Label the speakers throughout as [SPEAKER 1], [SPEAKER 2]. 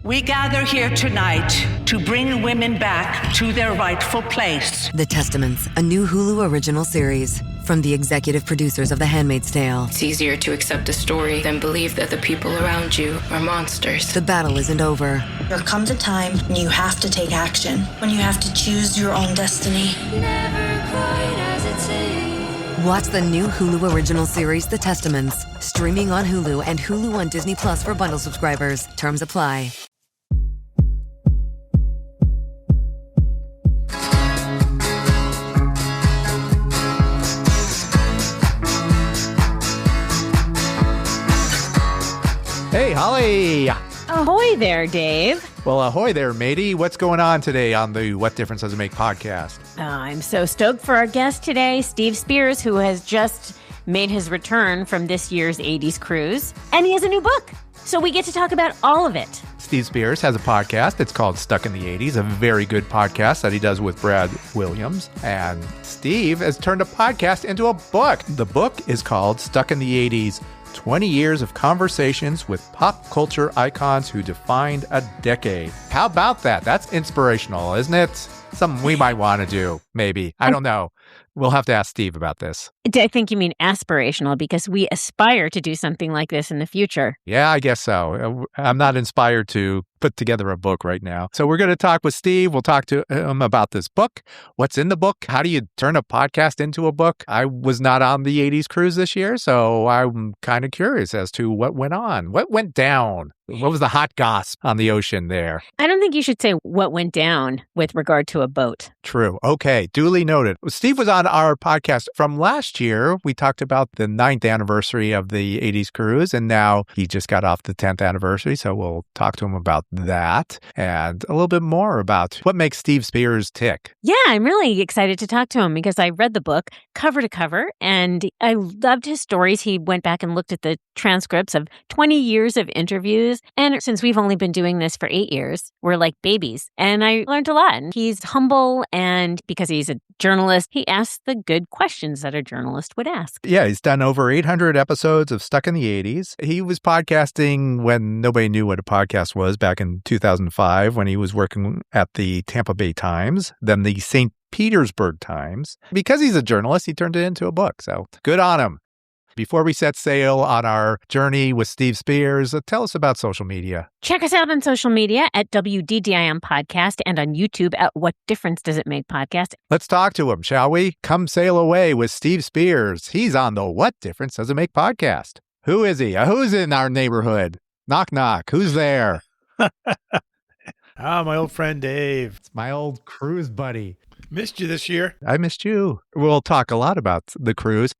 [SPEAKER 1] We gather here tonight to bring women back to their rightful place.
[SPEAKER 2] The Testaments, a new Hulu original series from the executive producers of The Handmaid's Tale.
[SPEAKER 3] It's easier to accept a story than believe that the people around you are monsters.
[SPEAKER 2] The battle isn't over.
[SPEAKER 4] There comes a time when you have to take action, when you have to choose your own destiny.
[SPEAKER 5] Never quite as it seems.
[SPEAKER 2] Watch the new Hulu original series, The Testaments, streaming on Hulu and Hulu on Disney Plus for bundle subscribers. Terms apply.
[SPEAKER 6] Hey, Holly.
[SPEAKER 7] Ahoy there, Dave.
[SPEAKER 6] Well, ahoy there, matey. What's going on today on the What Difference Does It Make podcast?
[SPEAKER 7] I'm so stoked for our guest today, Steve Spears, who has just made his return from this year's 80s cruise. And he has a new book. So we get to talk about all of it.
[SPEAKER 6] Steve Spears has a podcast. It's called Stuck in the 80s, a very good podcast that he does with Brad Williams. And Steve has turned a podcast into a book. The book is called Stuck in the 80s, 20 Years of Conversations with Pop Culture Icons Who Defined a Decade. How about that? That's inspirational, isn't it? Something we might want to do, maybe. I don't know. We'll have to ask Steve about this.
[SPEAKER 7] I think you mean aspirational, because we aspire to do something like this in the future.
[SPEAKER 6] Yeah, I guess so. I'm not inspired to put together a book right now. So we're going to talk with Steve. We'll talk to him about this book. What's in the book? How do you turn a podcast into a book? I was not on the 80s cruise this year, so I'm kind of curious as to what went on. What went down? What was the hot gossip on the ocean there?
[SPEAKER 7] I don't think you should say what went down with regard to a boat.
[SPEAKER 6] True. Okay. Duly noted. Steve was on our podcast from last year. We talked about the 9th anniversary of the 80s cruise, and now he just got off the 10th anniversary. So we'll talk to him about that and a little bit more about what makes Steve Spears tick.
[SPEAKER 7] Yeah, I'm really excited to talk to him because I read the book cover to cover and I loved his stories. He went back and looked at the transcripts of 20 years of interviews. And since we've only been doing this for 8 years, we're like babies. And I learned a lot. And he's humble, and because he's a journalist, he asks the good questions that a journalist would ask.
[SPEAKER 6] Yeah, he's done over 800 episodes of Stuck in the 80s. He was podcasting when nobody knew what a podcast was back in 2005 when he was working at the Tampa Bay Times, then the St. Petersburg Times. Because he's a journalist, he turned it into a book. So good on him. Before we set sail on our journey with Steve Spears, tell us about social media.
[SPEAKER 7] Check us out on social media at WDDIM Podcast and on YouTube at What Difference Does It Make Podcast.
[SPEAKER 6] Let's talk to him, shall we? Come sail away with Steve Spears. He's on the What Difference Does It Make podcast. Who is he? Who's in our neighborhood? Knock, knock. Who's there?
[SPEAKER 8] My old friend Dave.
[SPEAKER 6] It's my old cruise buddy.
[SPEAKER 8] Missed you this year.
[SPEAKER 6] I missed you. We'll talk a lot about the cruise.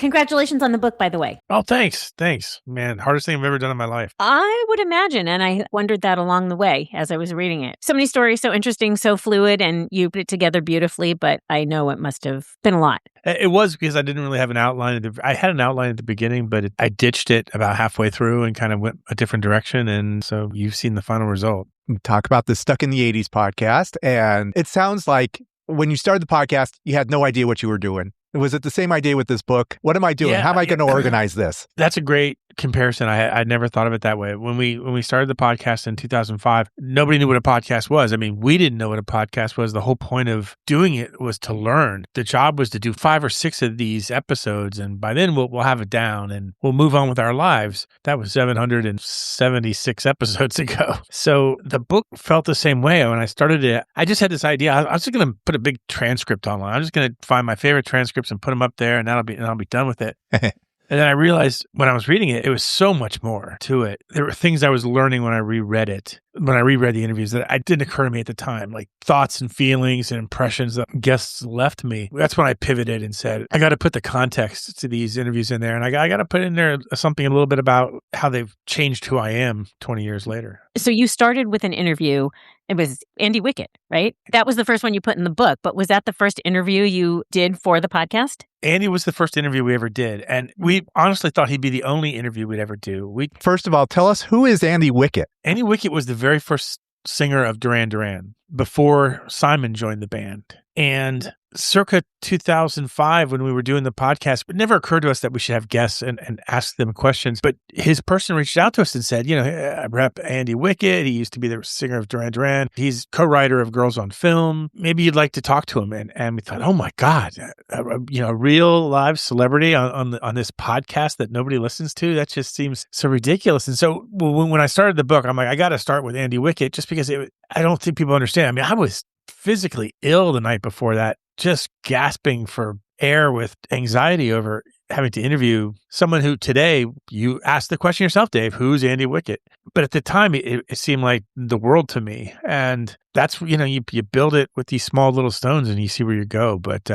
[SPEAKER 7] Congratulations on the book, by the way.
[SPEAKER 8] Oh, thanks. Thanks. Man, hardest thing I've ever done in my life.
[SPEAKER 7] I would imagine, and I wondered that along the way as I was reading it. So many stories, so interesting, so fluid, and you put it together beautifully, but I know it must have been a lot.
[SPEAKER 8] It was because I didn't really have an outline. I had an outline at the beginning, but I ditched it about halfway through and kind of went a different direction, and so you've seen the final result.
[SPEAKER 6] Talk about the Stuck in the 80s podcast, and it sounds like when you started the podcast, you had no idea what you were doing. Was it the same idea with this book? What am I doing?
[SPEAKER 8] Yeah,
[SPEAKER 6] How am I going to organize this?
[SPEAKER 8] That's a great comparison. I never thought of it that way. When we started the podcast in 2005, nobody knew what a podcast was. I mean, we didn't know what a podcast was. The whole point of doing it was to learn. The job was to do 5 or 6 of these episodes, and by then we'll have it down and we'll move on with our lives. That was 776 episodes ago. So the book felt the same way. When I started it, I just had this idea. I was just going to put a big transcript online. I'm just going to find my favorite transcripts and put them up there, and I'll be done with it. And then I realized when I was reading it, it was so much more to it. There were things I was learning when I reread it, when I reread the interviews that didn't occur to me at the time, like thoughts and feelings and impressions that guests left me. That's when I pivoted and said, I got to put the context to these interviews in there. And I got to put in there something a little bit about how they've changed who I am 20 years later.
[SPEAKER 7] So you started with an interview. It was Andy Wickett, right? That was the first one you put in the book, but was that the first interview you did for the podcast?
[SPEAKER 8] Andy was the first interview we ever did. And we honestly thought he'd be the only interview we'd ever do.
[SPEAKER 6] First of all, tell us, who is Andy Wickett?
[SPEAKER 8] Andy Wickett was the very first singer of Duran Duran before Simon joined the band. And circa 2005, when we were doing the podcast, it never occurred to us that we should have guests and ask them questions. But his person reached out to us and said, hey, I rep Andy Wickett. He used to be the singer of Duran Duran. He's co-writer of Girls on Film. Maybe you'd like to talk to him. And we thought, oh my God, a real live celebrity on this podcast that nobody listens to. That just seems so ridiculous. And so when I started the book, I'm like, I got to start with Andy Wickett just because I don't think people understand. I mean, I was physically ill the night before that, just gasping for air with anxiety over having to interview someone who today, you ask the question yourself, Dave, who's Andy Wickett? But at the time, it seemed like the world to me. And that's, you build it with these small little stones and you see where you go. But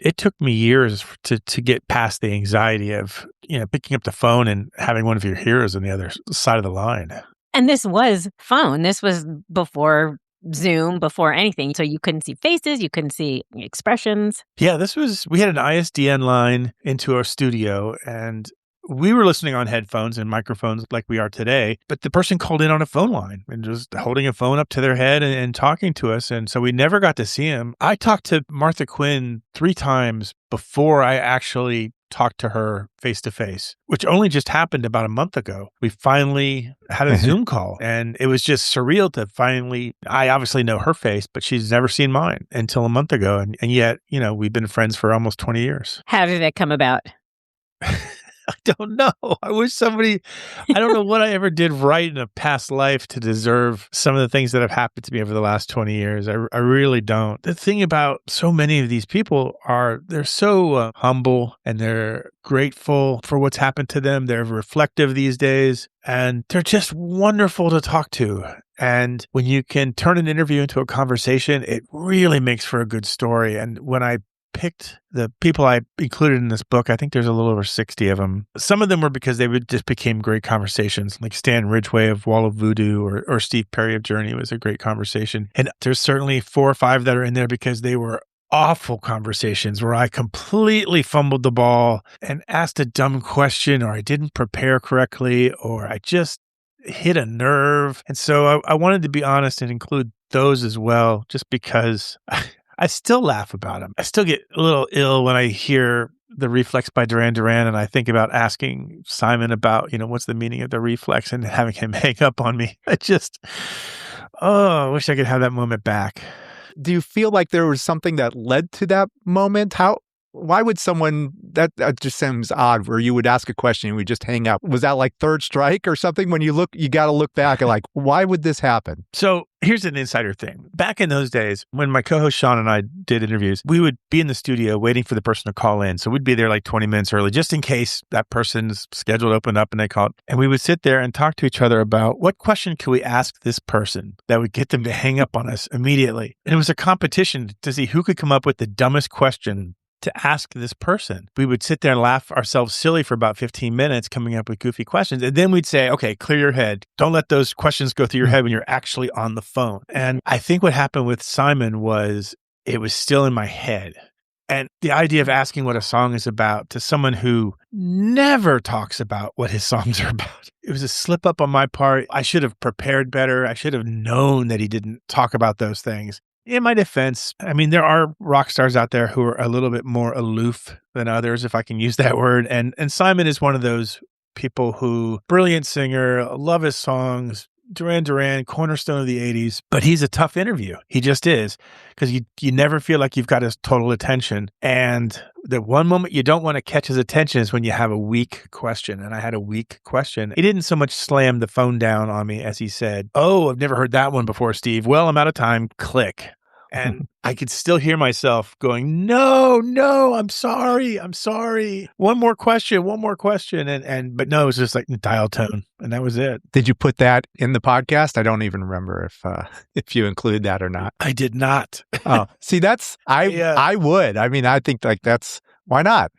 [SPEAKER 8] it took me years to get past the anxiety of, picking up the phone and having one of your heroes on the other side of the line.
[SPEAKER 7] And this was phone. This was before Zoom, before anything. So you couldn't see faces, you couldn't see expressions.
[SPEAKER 8] Yeah, we had an ISDN line into our studio and we were listening on headphones and microphones like we are today, but the person called in on a phone line and just holding a phone up to their head and talking to us. And so we never got to see him. I talked to Martha Quinn 3 times before I actually talked to her face to face, which only just happened about a month ago. We finally had a Zoom call and it was just surreal to finally, I obviously know her face, but she's never seen mine until a month ago. And yet, we've been friends for almost 20 years.
[SPEAKER 7] How did it come about?
[SPEAKER 8] I don't know. I don't know what I ever did right in a past life to deserve some of the things that have happened to me over the last 20 years. I really don't. The thing about so many of these people they're so humble and they're grateful for what's happened to them. They're reflective these days and they're just wonderful to talk to. And when you can turn an interview into a conversation, it really makes for a good story. And when I picked the people I included in this book, I think there's a little over 60 of them. Some of them were because they just became great conversations, like Stan Ridgway of Wall of Voodoo or Steve Perry of Journey was a great conversation. And there's certainly 4 or 5 that are in there because they were awful conversations where I completely fumbled the ball and asked a dumb question, or I didn't prepare correctly, or I just hit a nerve. And so I wanted to be honest and include those as well, just because I still laugh about them. I still get a little ill when I hear the reflex by Duran Duran and I think about asking Simon about, what's the meaning of the reflex and having him hang up on me. I wish I could have that moment back.
[SPEAKER 6] Do you feel like there was something that led to that moment? Why would someone, that just seems odd, where you would ask a question and we just hang up? Was that like third strike or something? When you got to look back and like, why would this happen?
[SPEAKER 8] So here's an insider thing. Back in those days, when my co-host Sean and I did interviews, we would be in the studio waiting for the person to call in. So we'd be there like 20 minutes early, just in case that person's schedule opened up and they called. And we would sit there and talk to each other about what question could we ask this person that would get them to hang up on us immediately. And it was a competition to see who could come up with the dumbest question to ask this person. We would sit there and laugh ourselves silly for about 15 minutes coming up with goofy questions. And then we'd say, okay, clear your head. Don't let those questions go through your head when you're actually on the phone. And I think what happened with Simon was it was still in my head. And the idea of asking what a song is about to someone who never talks about what his songs are about. It was a slip up on my part. I should have prepared better. I should have known that he didn't talk about those things. In my defense, I mean, there are rock stars out there who are a little bit more aloof than others, if I can use that word. And Simon is one of those people who, brilliant singer, love his songs, Duran Duran, cornerstone of the 80s, but he's a tough interview. He just is, because you never feel like you've got his total attention. And the one moment you don't want to catch his attention is when you have a weak question. And I had a weak question. He didn't so much slam the phone down on me as he said, "Oh, I've never heard that one before, Steve. Well, I'm out of time. Click." And I could still hear myself going, no, I'm sorry. One more question. But no, it was just like dial tone. And that was it.
[SPEAKER 6] Did you put that in the podcast? I don't even remember if you included that or not.
[SPEAKER 8] I did not.
[SPEAKER 6] Oh, see, I would. I mean, I think like that's, why not?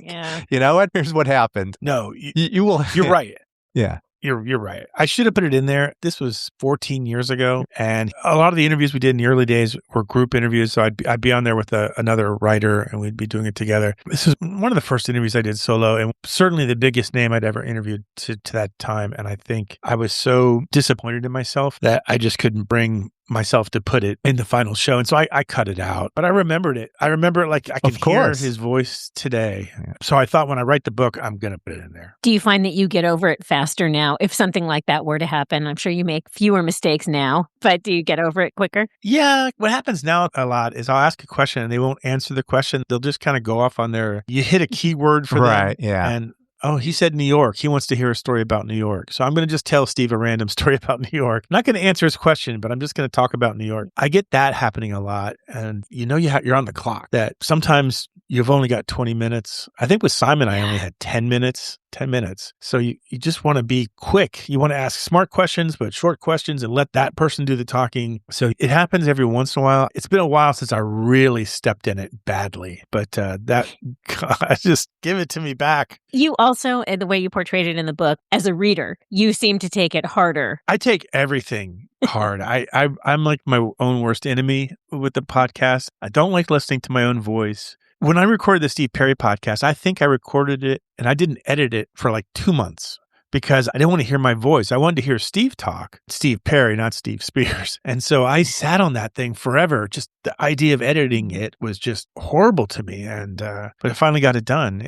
[SPEAKER 7] Yeah.
[SPEAKER 6] You know what? Here's what happened.
[SPEAKER 8] No,
[SPEAKER 6] you will.
[SPEAKER 8] You're right.
[SPEAKER 6] Yeah.
[SPEAKER 8] You're right. I should have put it in there. This was 14 years ago. And a lot of the interviews we did in the early days were group interviews. So I'd be on there with another writer and we'd be doing it together. This is one of the first interviews I did solo and certainly the biggest name I'd ever interviewed to that time. And I think I was so disappointed in myself that I just couldn't bring myself to put it in the final show. And so I cut it out, but I remembered it. I remember it like I can hear his voice today. Yeah. So I thought when I write the book, I'm going to put it in there.
[SPEAKER 7] Do you find that you get over it faster now if something like that were to happen? I'm sure you make fewer mistakes now, but do you get over it quicker?
[SPEAKER 8] Yeah. What happens now a lot is I'll ask a question and they won't answer the question. They'll just kind of go off on you hit a keyword for them.
[SPEAKER 6] Right. Yeah.
[SPEAKER 8] And oh, he said New York. He wants to hear a story about New York. So I'm going to just tell Steve a random story about New York. I'm not going to answer his question, but I'm just going to talk about New York. I get that happening a lot. And you're on the clock, that sometimes you've only got 20 minutes. I think with Simon, I only had 10 minutes. So you just want to be quick. You want to ask smart questions, but short questions and let that person do the talking. So it happens every once in a while. It's been a while since I really stepped in it badly, but just give it to me back.
[SPEAKER 7] You also, the way you portrayed it in the book, as a reader, you seem to take it harder.
[SPEAKER 8] I take everything hard. I'm like my own worst enemy with the podcast. I don't like listening to my own voice. When I recorded the Steve Perry podcast, I think I recorded it and I didn't edit it for like 2 months because I didn't want to hear my voice. I wanted to hear Steve talk. Steve Perry, not Steve Spears. And so I sat on that thing forever. Just the idea of editing it was just horrible to me. And but I finally got it done.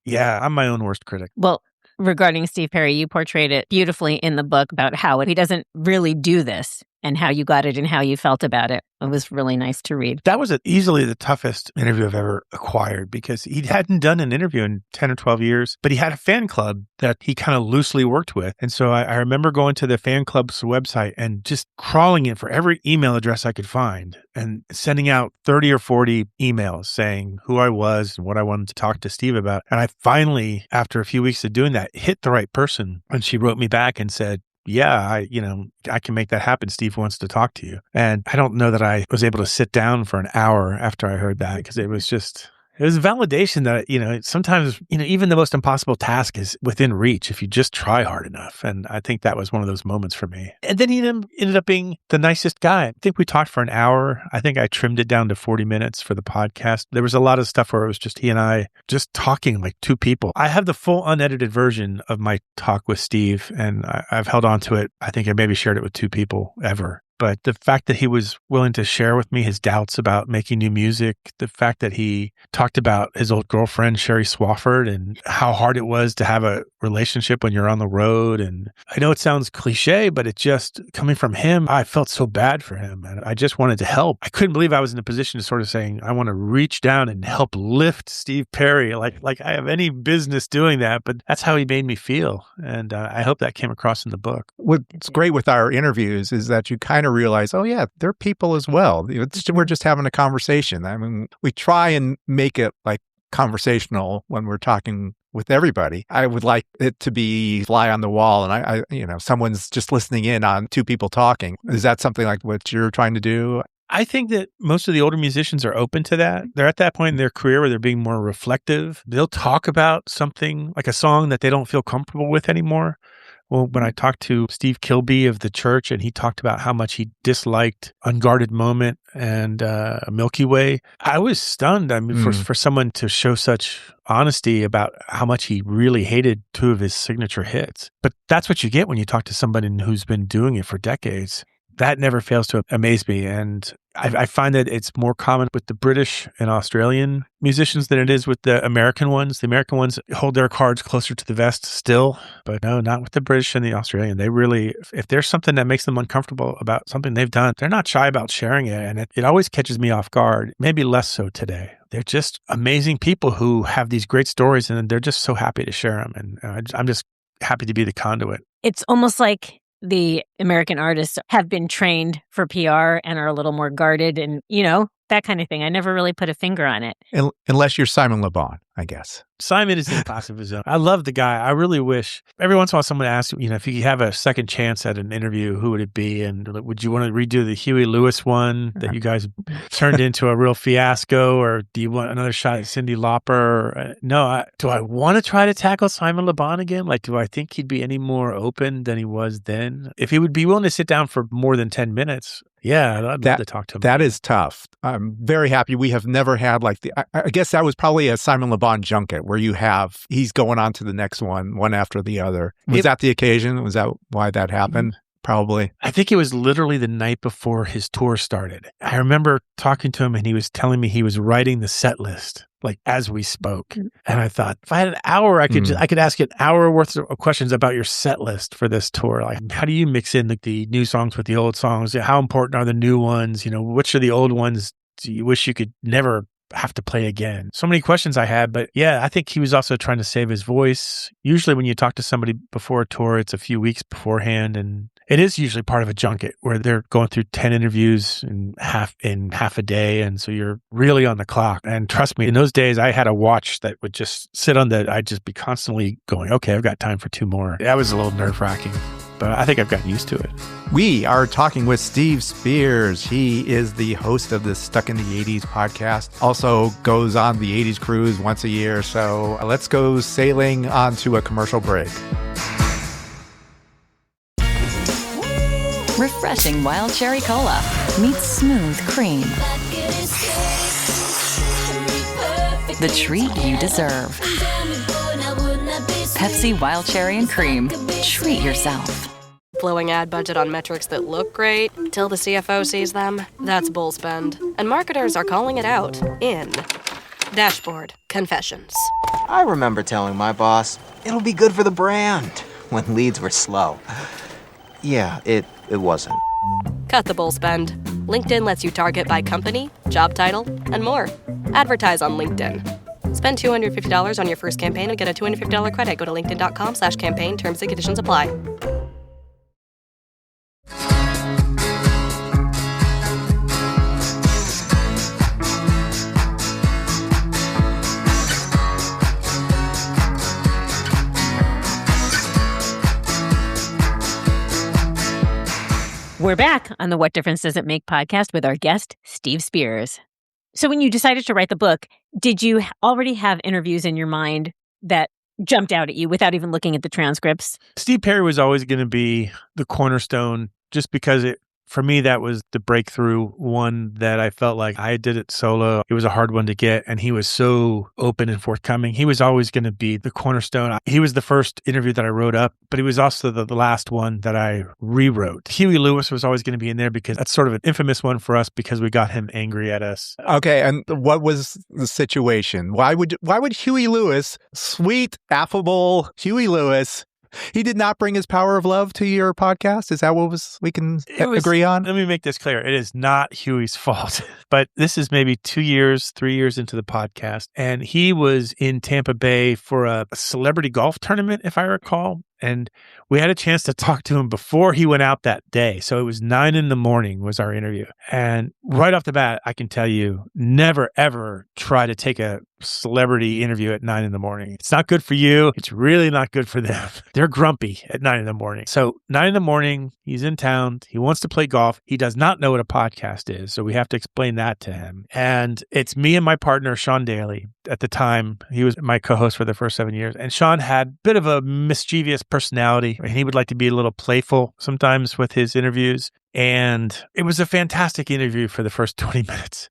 [SPEAKER 8] I'm my own worst critic.
[SPEAKER 7] Well, regarding Steve Perry, you portrayed it beautifully in the book about how he doesn't really do this and how you got it and how you felt about it. It was really nice to read.
[SPEAKER 8] That was easily the toughest interview I've ever acquired because he hadn't done an interview in 10 or 12 years, but he had a fan club that he kind of loosely worked with. And so I remember going to the fan club's website and just crawling in for every email address I could find and sending out 30 or 40 emails saying who I was and what I wanted to talk to Steve about. And I finally, after a few weeks of doing that, hit the right person. And she wrote me back and said, yeah, I can make that happen. Steve wants to talk to you. And I don't know that I was able to sit down for an hour after I heard that because it was validation that, sometimes, even the most impossible task is within reach if you just try hard enough. And I think that was one of those moments for me. And then he ended up being the nicest guy. I think we talked for an hour. I think I trimmed it down to 40 minutes for the podcast. There was a lot of stuff where it was just he and I just talking like two people. I have the full unedited version of my talk with Steve, and I've held on to it. I think I maybe shared it with 2 people ever. But the fact that he was willing to share with me his doubts about making new music, the fact that he talked about his old girlfriend, Sherry Swafford, and how hard it was to have a relationship when you're on the road. And I know it sounds cliche, but it just, coming from him, I felt so bad for him. And I just wanted to help. I couldn't believe I was in a position to sort of saying, I want to reach down and help lift Steve Perry. Like I have any business doing that, but that's how he made me feel. And I hope that came across in the book.
[SPEAKER 6] What's great with our interviews is that you kind of realize, oh yeah, they're people as well. We're just having a conversation. I mean, we try and make it like conversational when we're talking with everybody. I would like it to be fly on the wall, and I someone's just listening in on 2 people talking. Is that something like what you're trying to do?
[SPEAKER 8] I think that most of the older musicians are open to that. They're at that point in their career where they're being more reflective. They'll talk about something like a song that they don't feel comfortable with anymore. Well, when I talked to Steve Kilby of The Church, and he talked about how much he disliked Unguarded Moment and Milky Way, I was stunned. I mean, for someone to show such honesty about how much he really hated 2 of his signature hits. But that's what you get when you talk to somebody who's been doing it for decades. That never fails to amaze me. And I find that it's more common with the British and Australian musicians than it is with the American ones. The American ones hold their cards closer to the vest still, but no, not with the British and the Australian. They really, if there's something that makes them uncomfortable about something they've done, they're not shy about sharing it. And it always catches me off guard, maybe less so today. They're just amazing people who have these great stories, and they're just so happy to share them. And I'm just happy to be the conduit.
[SPEAKER 7] It's almost like the American artists have been trained for PR and are a little more guarded and, that kind of thing. I never really put a finger on it.
[SPEAKER 6] Unless you're Simon Le Bon, I guess.
[SPEAKER 8] Simon is in class of his own. I love the guy. I really wish every once in a while someone asks, if you have a second chance at an interview, who would it be? And would you want to redo the Huey Lewis one that you guys turned into a real fiasco? Or do you want another shot at Cyndi Lauper? No. Do I want to try to tackle Simon Le Bon again? Like, do I think he'd be any more open than he was then? If he would be willing to sit down for more than 10 minutes, yeah, I'd love to talk to him.
[SPEAKER 6] That is tough. I'm very happy we have never had I guess that was probably a Simon Le Bon junket where he's going on to the next one after the other. Was that the occasion? Was that why that happened? probably.
[SPEAKER 8] I think it was literally the night before his tour started. I remember talking to him and he was telling me he was writing the set list, like as we spoke. And I thought, if I had an hour, I could ask you an hour worth of questions about your set list for this tour. Like, how do you mix in the new songs with the old songs? How important are the new ones? Which of the old ones do you wish you could never have to play again? So many questions I had, but yeah, I think he was also trying to save his voice. Usually when you talk to somebody before a tour, it's a few weeks beforehand, and it is usually part of a junket where they're going through 10 interviews in half a day. And so you're really on the clock. And trust me, in those days, I had a watch that would just sit I'd just be constantly going, okay, I've got time for 2 more. That was a little nerve wracking, but I think I've gotten used to it.
[SPEAKER 6] We are talking with Steve Spears. He is the host of the Stuck in the 80s podcast, also goes on the 80s cruise once a year. So let's go sailing onto a commercial break.
[SPEAKER 9] Refreshing wild cherry cola meets smooth cream. The treat you deserve. Pepsi Wild Cherry and Cream. Treat yourself.
[SPEAKER 10] Blowing ad budget on metrics that look great till the CFO sees them? That's bull spend. And marketers are calling it out in Dashboard Confessions.
[SPEAKER 11] I remember telling my boss, it'll be good for the brand, when leads were slow. Yeah, it wasn't.
[SPEAKER 10] Cut the bull spend. LinkedIn lets you target by company, job title, and more. Advertise on LinkedIn. Spend $250 on your first campaign and get a $250 credit. Go to linkedin.com/campaign. Terms and conditions apply.
[SPEAKER 7] We're back on the What Difference Does It Make podcast with our guest, Steve Spears. So when you decided to write the book, did you already have interviews in your mind that jumped out at you without even looking at the transcripts?
[SPEAKER 8] Steve Perry was always going to be the cornerstone just because for me, that was the breakthrough one that I felt like I did it solo. It was a hard one to get, and he was so open and forthcoming. He was always going to be the cornerstone. He was the first interview that I wrote up, but he was also the last one that I rewrote. Huey Lewis was always going to be in there because that's sort of an infamous one for us because we got him angry at us.
[SPEAKER 6] Okay, and what was the situation? Why would Huey Lewis, sweet, affable Huey Lewis, he did not bring his power of love to your podcast? Is that what we can agree on?
[SPEAKER 8] Let me make this clear. It is not Huey's fault, but this is maybe 2 years, 3 years into the podcast. And he was in Tampa Bay for a celebrity golf tournament, if I recall. And we had a chance to talk to him before he went out that day. So it was 9 a.m. was our interview. And right off the bat, I can tell you, never, ever try to take a celebrity interview at 9 a.m. It's not good for you. It's really not good for them. They're grumpy at 9 a.m. So 9 a.m, he's in town. He wants to play golf. He does not know what a podcast is. So we have to explain that to him. And it's me and my partner, Sean Daly. At the time, he was my co-host for the first 7 years. And Sean had a bit of a mischievous personality. He would like to be a little playful sometimes with his interviews. And it was a fantastic interview for the first 20 minutes.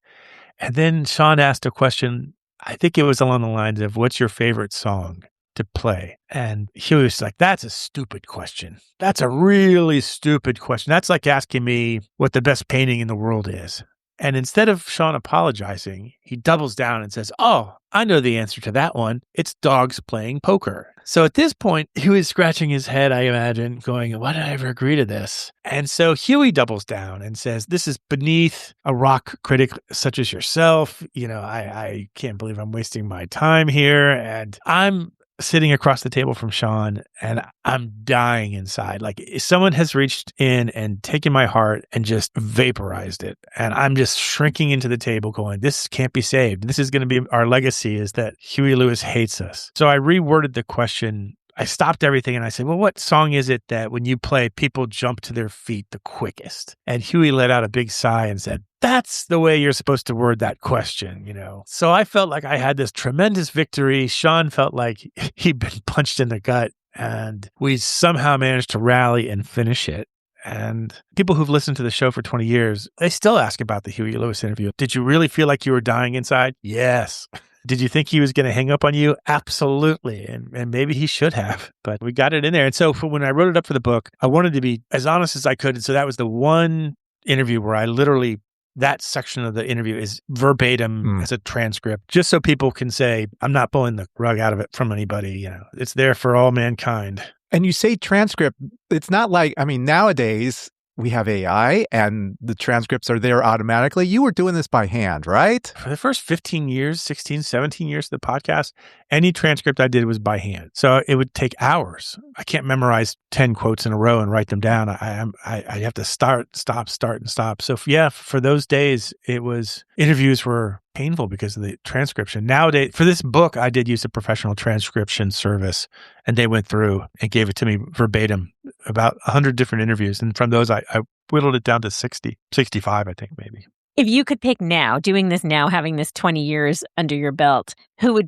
[SPEAKER 8] And then Sean asked a question. I think it was along the lines of, what's your favorite song to play? And he was like, that's a stupid question. That's a really stupid question. That's like asking me what the best painting in the world is. And instead of Sean apologizing, he doubles down and says, oh, I know the answer to that one. It's dogs playing poker. So at this point, he was scratching his head, I imagine, going, why did I ever agree to this? And so Huey doubles down and says, this is beneath a rock critic such as yourself. I can't believe I'm wasting my time here. And I'm sitting across the table from Sean, and I'm dying inside. Like someone has reached in and taken my heart and just vaporized it. And I'm just shrinking into the table going, this can't be saved. This is going to be our legacy, is that Huey Lewis hates us. So I reworded the question. I stopped everything and I said, well, what song is it that when you play, people jump to their feet the quickest? And Huey let out a big sigh and said, that's the way you're supposed to word that question, So I felt like I had this tremendous victory. Sean felt like he'd been punched in the gut, and we somehow managed to rally and finish it. And people who've listened to the show for 20 years, they still ask about the Huey Lewis interview. Did you really feel like you were dying inside? Yes. Did you think he was going to hang up on you? Absolutely. And maybe he should have, but we got it in there. And so when I wrote it up for the book, I wanted to be as honest as I could. And so that was the one interview where I literally, that section of the interview is verbatim as a transcript, just so people can say, I'm not pulling the rug out of it from anybody. It's there for all mankind.
[SPEAKER 6] And you say transcript, it's not like, nowadays we have AI and the transcripts are there automatically. You were doing this by hand, right?
[SPEAKER 8] For the first 15 years, 16, 17 years of the podcast, any transcript I did was by hand. So it would take hours. I can't memorize 10 quotes in a row and write them down. I have to start, and stop. So for those days, interviews were painful because of the transcription. Nowadays, for this book, I did use a professional transcription service, and they went through and gave it to me verbatim, about 100 different interviews. And from those, I whittled it down to 60, 65, I think, maybe.
[SPEAKER 7] If you could pick now, doing this now, having this 20 years under your belt, who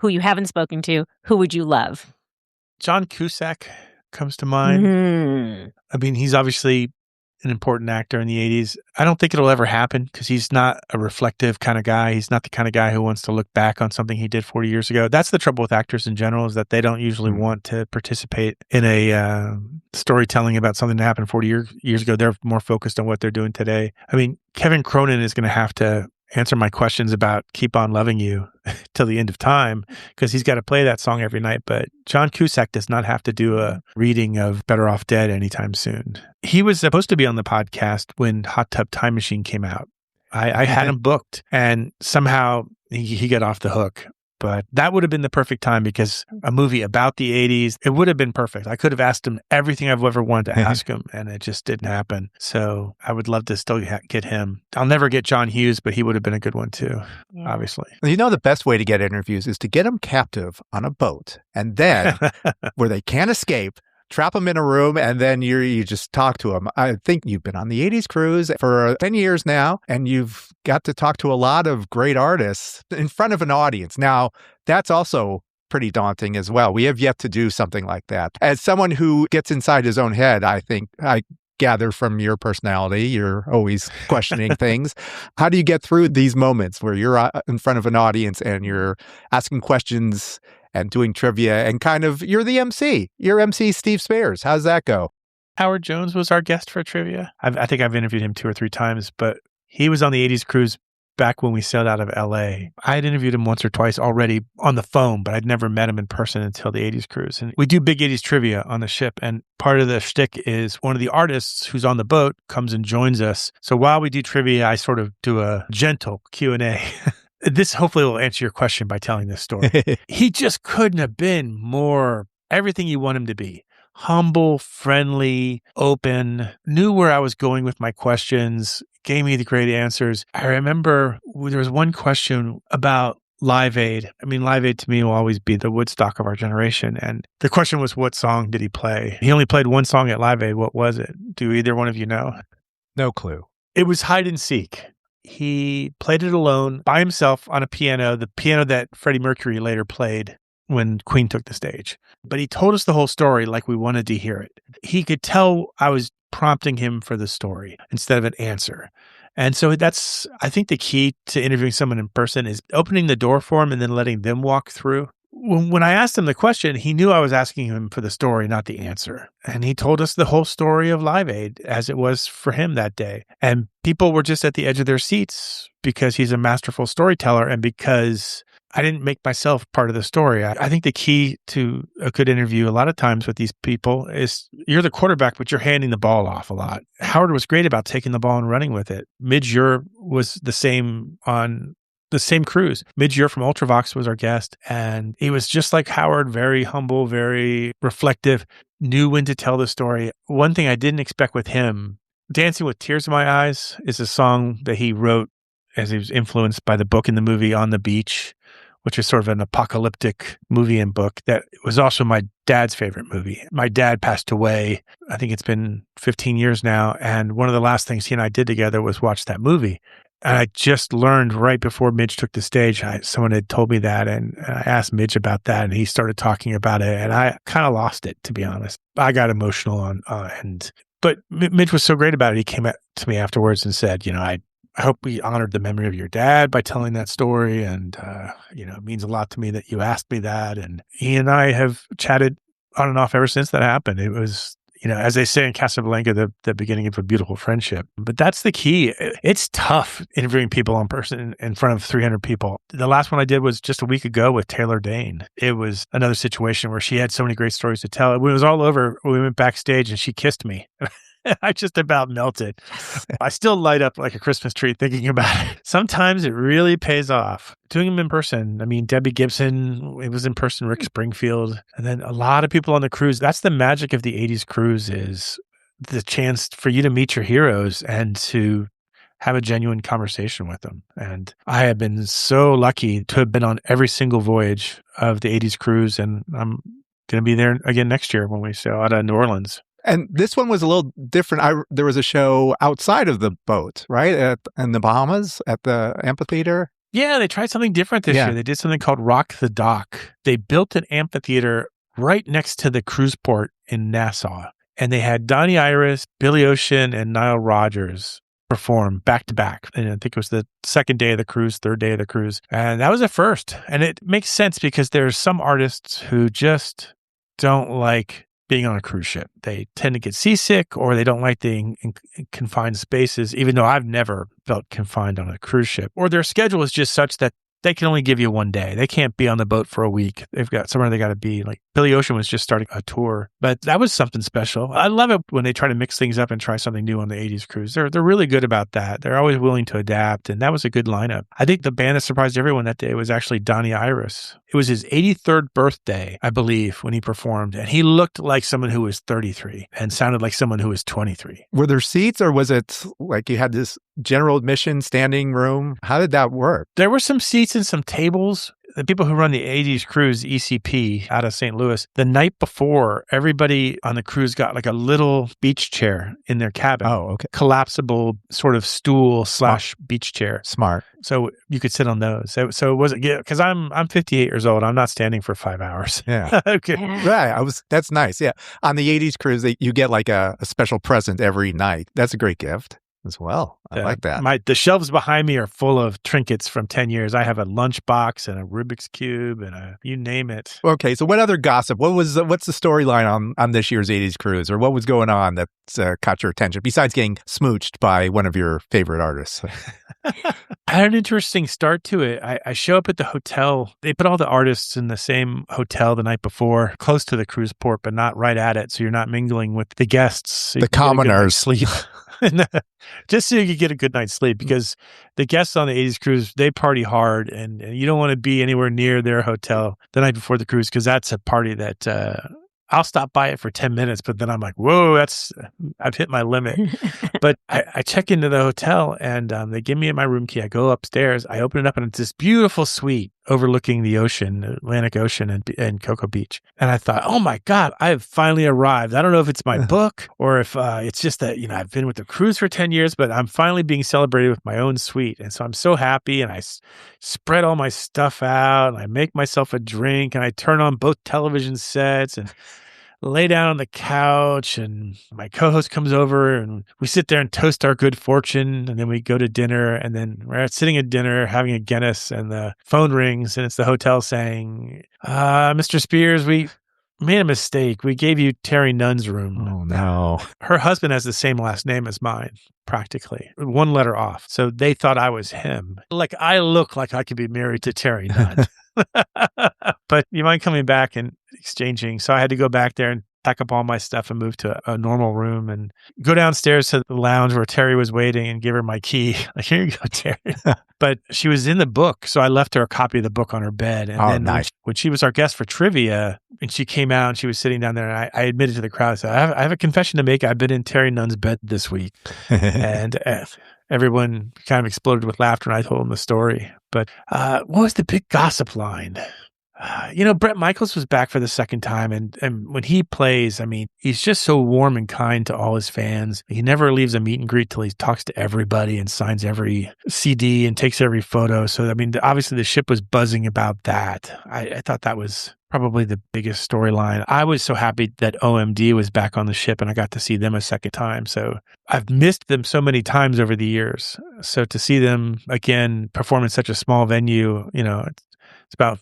[SPEAKER 7] you haven't spoken to, who would you love?
[SPEAKER 8] John Cusack comes to mind.
[SPEAKER 7] Mm-hmm.
[SPEAKER 8] He's obviously an important actor in the 80s. I don't think it'll ever happen because he's not a reflective kind of guy. He's not the kind of guy who wants to look back on something he did 40 years ago. That's the trouble with actors in general, is that they don't usually want to participate in a storytelling about something that happened 40 years ago. They're more focused on what they're doing today. Kevin Cronin is going to have to answer my questions about Keep On Loving You till the end of time, because he's got to play that song every night. But John Cusack does not have to do a reading of Better Off Dead anytime soon. He was supposed to be on the podcast when Hot Tub Time Machine came out. I had him booked, and somehow he got off the hook. But that would have been the perfect time, because a movie about the 80s, it would have been perfect. I could have asked him everything I've ever wanted to ask him, and it just didn't happen. So I would love to still get him. I'll never get John Hughes, but he would have been a good one too, obviously.
[SPEAKER 6] The best way to get interviews is to get them captive on a boat, and then where they can't escape, trap them in a room, and then you just talk to them. I think you've been on the 80s cruise for 10 years now, and you've got to talk to a lot of great artists in front of an audience. Now, that's also pretty daunting as well. We have yet to do something like that. As someone who gets inside his own head, I think I gather from your personality, you're always questioning things. How do you get through these moments where you're in front of an audience and you're asking questions and doing trivia, and you're the MC. You're MC Steve Spears. How's that go?
[SPEAKER 8] Howard Jones was our guest for trivia. I think I've interviewed him 2 or 3 times, but he was on the 80s cruise back when we sailed out of LA. I had interviewed him once or twice already on the phone, but I'd never met him in person until the 80s cruise. And we do big 80s trivia on the ship. And part of the shtick is one of the artists who's on the boat comes and joins us. So while we do trivia, I sort of do a gentle Q&A. This hopefully will answer your question by telling this story. He just couldn't have been more everything you want him to be. Humble, friendly, open, knew where I was going with my questions, gave me the great answers. I remember there was one question about Live Aid. Live Aid to me will always be the Woodstock of our generation. And the question was, what song did he play? He only played one song at Live Aid. What was it? Do either one of you know?
[SPEAKER 6] No clue.
[SPEAKER 8] It was Hide and Seek. He played it alone by himself on a piano, the piano that Freddie Mercury later played when Queen took the stage. But he told us the whole story like we wanted to hear it. He could tell I was prompting him for the story instead of an answer. And so that's, I think, the key to interviewing someone in person is opening the door for him and then letting them walk through. When I asked him the question, he knew I was asking him for the story, not the answer. And he told us the whole story of Live Aid as it was for him that day. And people were just at the edge of their seats because he's a masterful storyteller and because I didn't make myself part of the story. I think the key to a good interview a lot of times with these people is you're the quarterback, but you're handing the ball off a lot. Howard was great about taking the ball and running with it. Midge Ure was the same on the same cruise. Midge Ure from Ultravox was our guest, and he was just like Howard, very humble, very reflective, knew when to tell the story. One thing I didn't expect with him, Dancing with Tears in My Eyes is a song that he wrote as he was influenced by the book and the movie On the Beach, which is sort of an apocalyptic movie and book that was also my dad's favorite movie. My dad passed away, I think it's been 15 years now, and one of the last things he and I did together was watch that movie. And I just learned right before Midge took the stage, someone had told me that, and I asked Midge about that, and he started talking about it, and I kind of lost it, to be honest. I got emotional but Midge was so great about it. He came to me afterwards and said, I I hope we honored the memory of your dad by telling that story. And, it means a lot to me that you asked me that. And he and I have chatted on and off ever since that happened. It was, as they say in Casablanca, the beginning of a beautiful friendship. But that's the key. It's tough interviewing people in person in front of 300 people. The last one I did was just a week ago with Taylor Dane. It was another situation where she had so many great stories to tell. When it was all over, we went backstage and she kissed me. I just about melted. I still light up like a Christmas tree thinking about it. Sometimes it really pays off. Doing them in person. I mean, Debbie Gibson, it was in person, Rick Springfield. And then a lot of people on the cruise. That's the magic of the 80s cruise, is the chance for you to meet your heroes and to have a genuine conversation with them. And I have been so lucky to have been on every single voyage of the 80s cruise. And I'm going to be there again next year when we sail out of New Orleans.
[SPEAKER 6] And this one was a little different. There was a show outside of the boat, right? In the Bahamas at the amphitheater.
[SPEAKER 8] Yeah, they tried something different this year. They did something called Rock the Dock. They built an amphitheater right next to the cruise port in Nassau. And they had Donnie Iris, Billy Ocean, and Nile Rodgers perform back to back. And I think it was the second day of the cruise, third day of the cruise. And that was a first. And it makes sense because there's some artists who just don't like being on a cruise ship. They tend to get seasick, or they don't like being in confined spaces, even though I've never felt confined on a cruise ship. Or their schedule is just such that they can only give you one day. They can't be on the boat for a week. They've got somewhere they got to be. Like Billy Ocean was just starting a tour, but that was something special. I love it when they try to mix things up and try something new on the 80s cruise. They're really good about that. They're always willing to adapt, and that was a good lineup. I think the band that surprised everyone that day was actually Donnie Iris. It was his 83rd birthday, I believe, when he performed, and he looked like someone who was 33 and sounded like someone who was 23.
[SPEAKER 6] Were there seats, or was it like you had this general admission standing room? How did that work?
[SPEAKER 8] There were some seats and some tables. The people who run the 80s cruise, ECP, out of St. Louis, the night before, everybody on the cruise got like a little beach chair in their cabin.
[SPEAKER 6] Oh, okay.
[SPEAKER 8] Collapsible sort of stool / beach chair.
[SPEAKER 6] Smart.
[SPEAKER 8] So you could sit on those. So it wasn't, because I'm 58 years old. I'm not standing for 5 hours.
[SPEAKER 6] Yeah.
[SPEAKER 8] Okay.
[SPEAKER 6] Right. That's nice. Yeah. On the 80s cruise, you get like a special present every night. That's a great gift as well. I like that.
[SPEAKER 8] The shelves behind me are full of trinkets from 10 years. I have a lunchbox and a Rubik's Cube and you name it.
[SPEAKER 6] Okay, so what other gossip? What's the storyline on this year's 80s cruise, or what was going on that caught your attention besides getting smooched by one of your favorite artists?
[SPEAKER 8] I had an interesting start to it. I show up at the hotel. They put all the artists in the same hotel the night before, close to the cruise port, but not right at it. So you're not mingling with the guests. So
[SPEAKER 6] the commoners.
[SPEAKER 8] Sleep. Just so you could get a good night's sleep, because the guests on the 80s cruise, they party hard, and you don't want to be anywhere near their hotel the night before the cruise, because that's a party that I'll stop by it for 10 minutes, but then I'm like, whoa, I've hit my limit. But I check into the hotel, and they give me my room key. I go upstairs, I open it up, and it's this beautiful suite overlooking the ocean, Atlantic Ocean and Cocoa Beach. And I thought, oh my God, I have finally arrived. I don't know if it's my book or if it's just that, I've been with the cruise for 10 years, but I'm finally being celebrated with my own suite. And so I'm so happy, and I spread all my stuff out, and I make myself a drink, and I turn on both television sets and lay down on the couch, and my co-host comes over, and we sit there and toast our good fortune, and then we go to dinner, and then we're sitting at dinner having a Guinness, and the phone rings, and it's the hotel saying, Mr. Spears, we made a mistake. We gave you Terry Nunn's room.
[SPEAKER 6] Oh, no.
[SPEAKER 8] Her husband has the same last name as mine, practically. One letter off. So they thought I was him. Like, I look like I could be married to Terry Nunn. But you mind coming back and exchanging? So I had to go back there and pack up all my stuff and move to a normal room and go downstairs to the lounge where Terry was waiting and give her my key. Like, here you go, Terry. But she was in the book, so I left her a copy of the book on her bed. And then
[SPEAKER 6] nice.
[SPEAKER 8] When she was our guest for trivia, and she came out and she was sitting down there, and I admitted to the crowd, I said, I have a confession to make. I've been in Terry Nunn's bed this week. And everyone kind of exploded with laughter, and I told them the story. But what was the big gossip line? Bret Michaels was back for the second time, and when he plays, I mean, he's just so warm and kind to all his fans. He never leaves a meet and greet till he talks to everybody and signs every CD and takes every photo. So, I mean, obviously the ship was buzzing about that. I thought that was probably the biggest storyline. I was so happy that OMD was back on the ship and I got to see them a second time. So I've missed them so many times over the years. So to see them again perform in such a small venue, it's about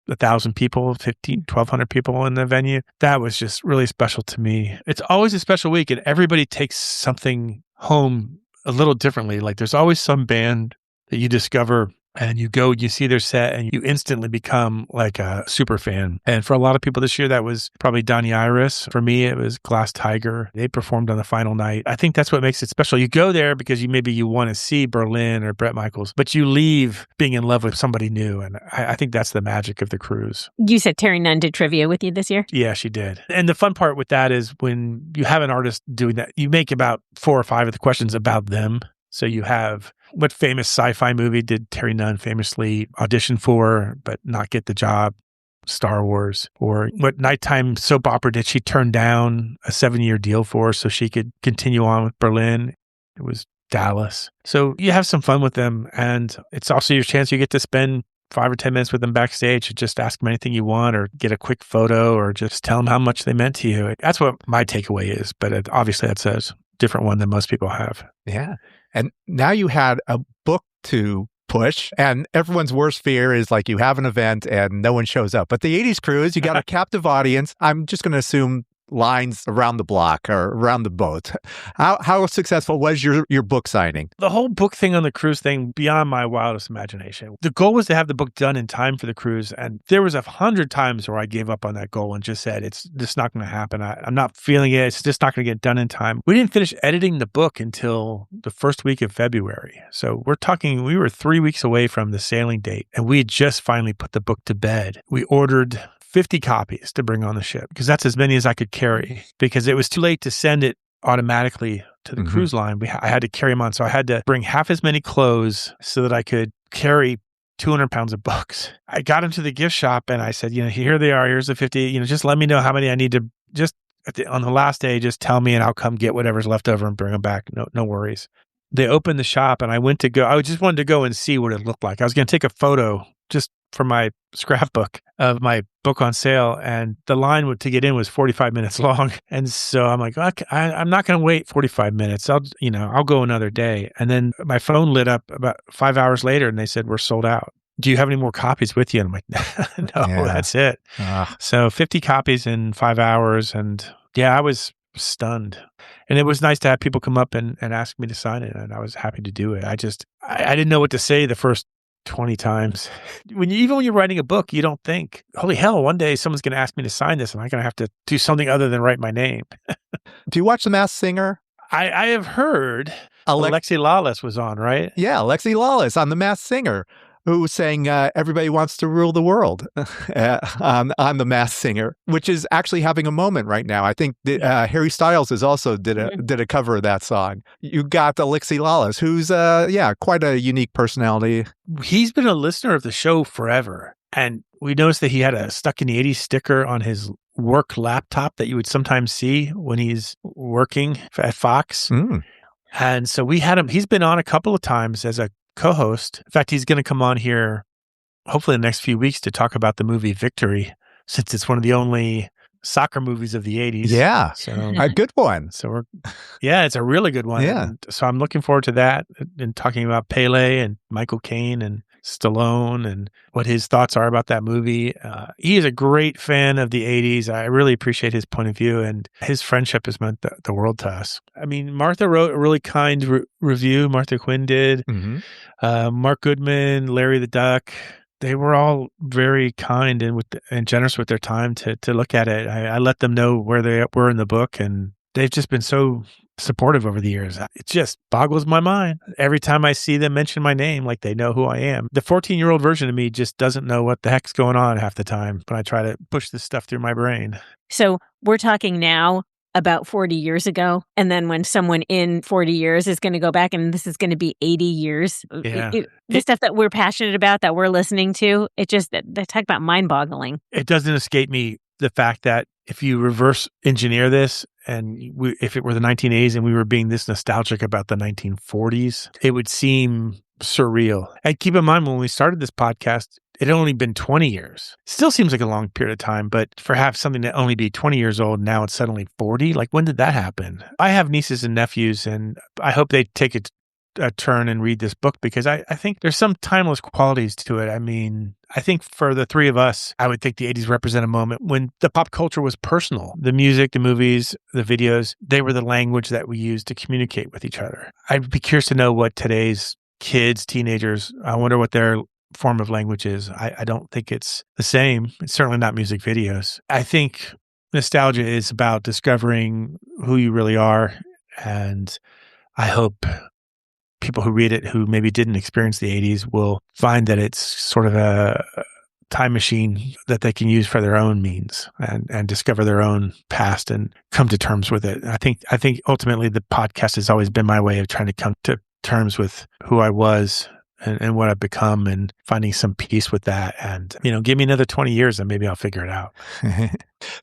[SPEAKER 8] 1,000 people, 1,200 people in the venue. That was just really special to me. It's always a special week and everybody takes something home a little differently. Like there's always some band that you discover and you go, you see their set and you instantly become like a super fan. And for a lot of people this year, that was probably Donny Iris. For me, it was Glass Tiger. They performed on the final night. I think that's what makes it special. You go there because you want to see Berlin or Bret Michaels, but you leave being in love with somebody new. And I think that's the magic of the cruise.
[SPEAKER 7] You said Terry Nunn did trivia with you this year?
[SPEAKER 8] Yeah, she did. And the fun part with that is when you have an artist doing that, you make about 4 or 5 of the questions about them. So you have, what famous sci-fi movie did Terry Nunn famously audition for but not get the job? Star Wars. Or what nighttime soap opera did she turn down a 7-year deal for so she could continue on with Berlin? It was Dallas. So you have some fun with them. And it's also your chance you get to spend 5 or 10 minutes with them backstage and just ask them anything you want or get a quick photo or just tell them how much they meant to you. That's what my takeaway is. But obviously that's a different one than most people have.
[SPEAKER 6] Yeah. And now you had a book to push, and everyone's worst fear is like you have an event and no one shows up. But the 80s cruise, you got a captive audience. I'm just going to assume lines around the block or around the boat. How successful was your book signing?
[SPEAKER 8] The whole book thing on the cruise thing, beyond my wildest imagination. The goal was to have the book done in time for the cruise. And there was 100 times where I gave up on that goal and just said, it's just not going to happen. I'm not feeling it. It's just not going to get done in time. We didn't finish editing the book until the first week of February. So we were 3 weeks away from the sailing date and we had just finally put the book to bed. We ordered 50 copies to bring on the ship because that's as many as I could carry because it was too late to send it automatically to the cruise line. I had to carry them on. So I had to bring half as many clothes so that I could carry 200 pounds of books. I got into the gift shop and I said, here they are. Here's the 50, just let me know how many I need to just on the last day, just tell me and I'll come get whatever's left over and bring them back. No worries. They opened the shop and I just wanted to go and see what it looked like. I was going to take a photo just for my scrapbook of my book on sale, and the line to get in was 45 minutes long. And so I'm like, okay, I'm not going to wait 45 minutes. I'll go another day. And then my phone lit up about 5 hours later, and they said we're sold out. Do you have any more copies with you? And I'm like, no, that's it. So 50 copies in 5 hours, and I was stunned. And it was nice to have people come up and ask me to sign it, and I was happy to do it. I didn't know what to say the first 20 times. Even when you're writing a book, you don't think, holy hell, one day someone's going to ask me to sign this and I'm going to have to do something other than write my name.
[SPEAKER 6] Do you watch The Masked Singer?
[SPEAKER 8] I have heard Alexi Lawless was on, right?
[SPEAKER 6] Yeah, Alexi Lawless on The Masked Singer, who was saying everybody wants to rule the world on The Masked Singer, which is actually having a moment right now. I think Harry Styles has also did a cover of that song. You got Alexi Lawless, who's quite a unique personality.
[SPEAKER 8] He's been a listener of the show forever, and we noticed that he had a Stuck in the 80s sticker on his work laptop that you would sometimes see when he's working at Fox. And so we had him. He's been on a couple of times as a co-host. In fact, he's going to come on here hopefully in the next few weeks to talk about the movie Victory, since it's one of the only soccer movies of the 80s.
[SPEAKER 6] Yeah,
[SPEAKER 8] so
[SPEAKER 6] a good one.
[SPEAKER 8] So it's a really good one.
[SPEAKER 6] Yeah.
[SPEAKER 8] And so I'm looking forward to that and talking about Pele and Michael Caine and Stallone and what his thoughts are about that movie. He is a great fan of the 80s. I really appreciate his point of view, and his friendship has meant the world to us. I mean, Martha wrote a really kind review. Martha Quinn did. Mark Goodman, Larry the Duck. They were all very kind and generous with their time to look at it. I let them know where they were in the book, and they've just been so supportive over the years. It just boggles my mind. Every time I see them mention my name, like they know who I am. The 14-year-old version of me just doesn't know what the heck's going on half the time when I try to push this stuff through my brain.
[SPEAKER 7] So we're talking now about 40 years ago. And then when someone in 40 years is going to go back and this is going to be 80 years, the stuff that we're passionate about, that we're listening to, it just, they talk about mind-boggling.
[SPEAKER 8] It doesn't escape me the fact that if you reverse engineer this, and if it were the 1980s and we were being this nostalgic about the 1940s, it would seem surreal. And keep in mind, when we started this podcast, it had only been 20 years. Still seems like a long period of time, but for have something to only be 20 years old, now it's suddenly 40. Like, when did that happen? I have nieces and nephews, and I hope they take a turn and read this book, because I think there's some timeless qualities to it. I mean, I think for the three of us, I would think the 80s represent a moment when the pop culture was personal. The music, the movies, the videos, they were the language that we used to communicate with each other. I'd be curious to know what today's kids, teenagers, I wonder what their form of language is. I don't think it's the same. It's certainly not music videos. I think nostalgia is about discovering who you really are. And I hope people who read it who maybe didn't experience the 80s will find that it's sort of a time machine that they can use for their own means and discover their own past and come to terms with it. I think ultimately the podcast has always been my way of trying to come to terms with who I was and what I've become, and finding some peace with that. And, give me another 20 years and maybe I'll figure it out.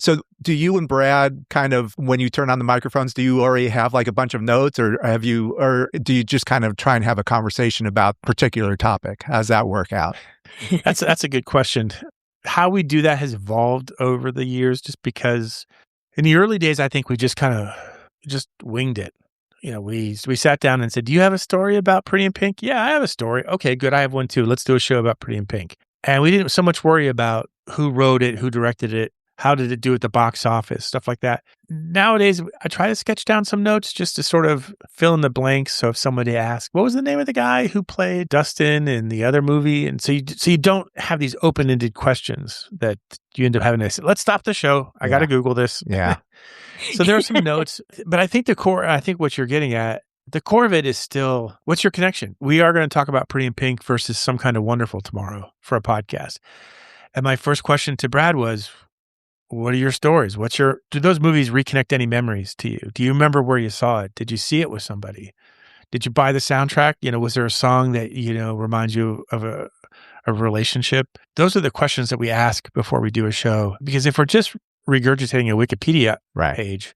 [SPEAKER 6] So do you and Brad kind of, when you turn on the microphones, do you already have like a bunch of notes, or do you just kind of try and have a conversation about a particular topic? How does that work out?
[SPEAKER 8] That's a good question. How we do that has evolved over the years, just because in the early days, I think we just kind of just winged it. We sat down and said, do you have a story about Pretty in Pink? Yeah, I have a story. Okay, good. I have one too. Let's do a show about Pretty in Pink. And we didn't so much worry about who wrote it, who directed it, how did it do at the box office, stuff like that. Nowadays, I try to sketch down some notes just to sort of fill in the blanks. So if somebody asks, what was the name of the guy who played Dustin in the other movie? And so you don't have these open-ended questions that you end up having to say, let's stop the show. I got to Google this.
[SPEAKER 6] Yeah.
[SPEAKER 8] So there are some notes, but I think what you're getting at, the core of it is still, what's your connection? We are going to talk about Pretty in Pink versus Some Kind of Wonderful tomorrow for a podcast. And my first question to Brad was, what are your stories? Do those movies reconnect any memories to you? Do you remember where you saw it? Did you see it with somebody? Did you buy the soundtrack? Was there a song that, reminds you of a relationship? Those are the questions that we ask before we do a show. Because if we're just regurgitating a Wikipedia page,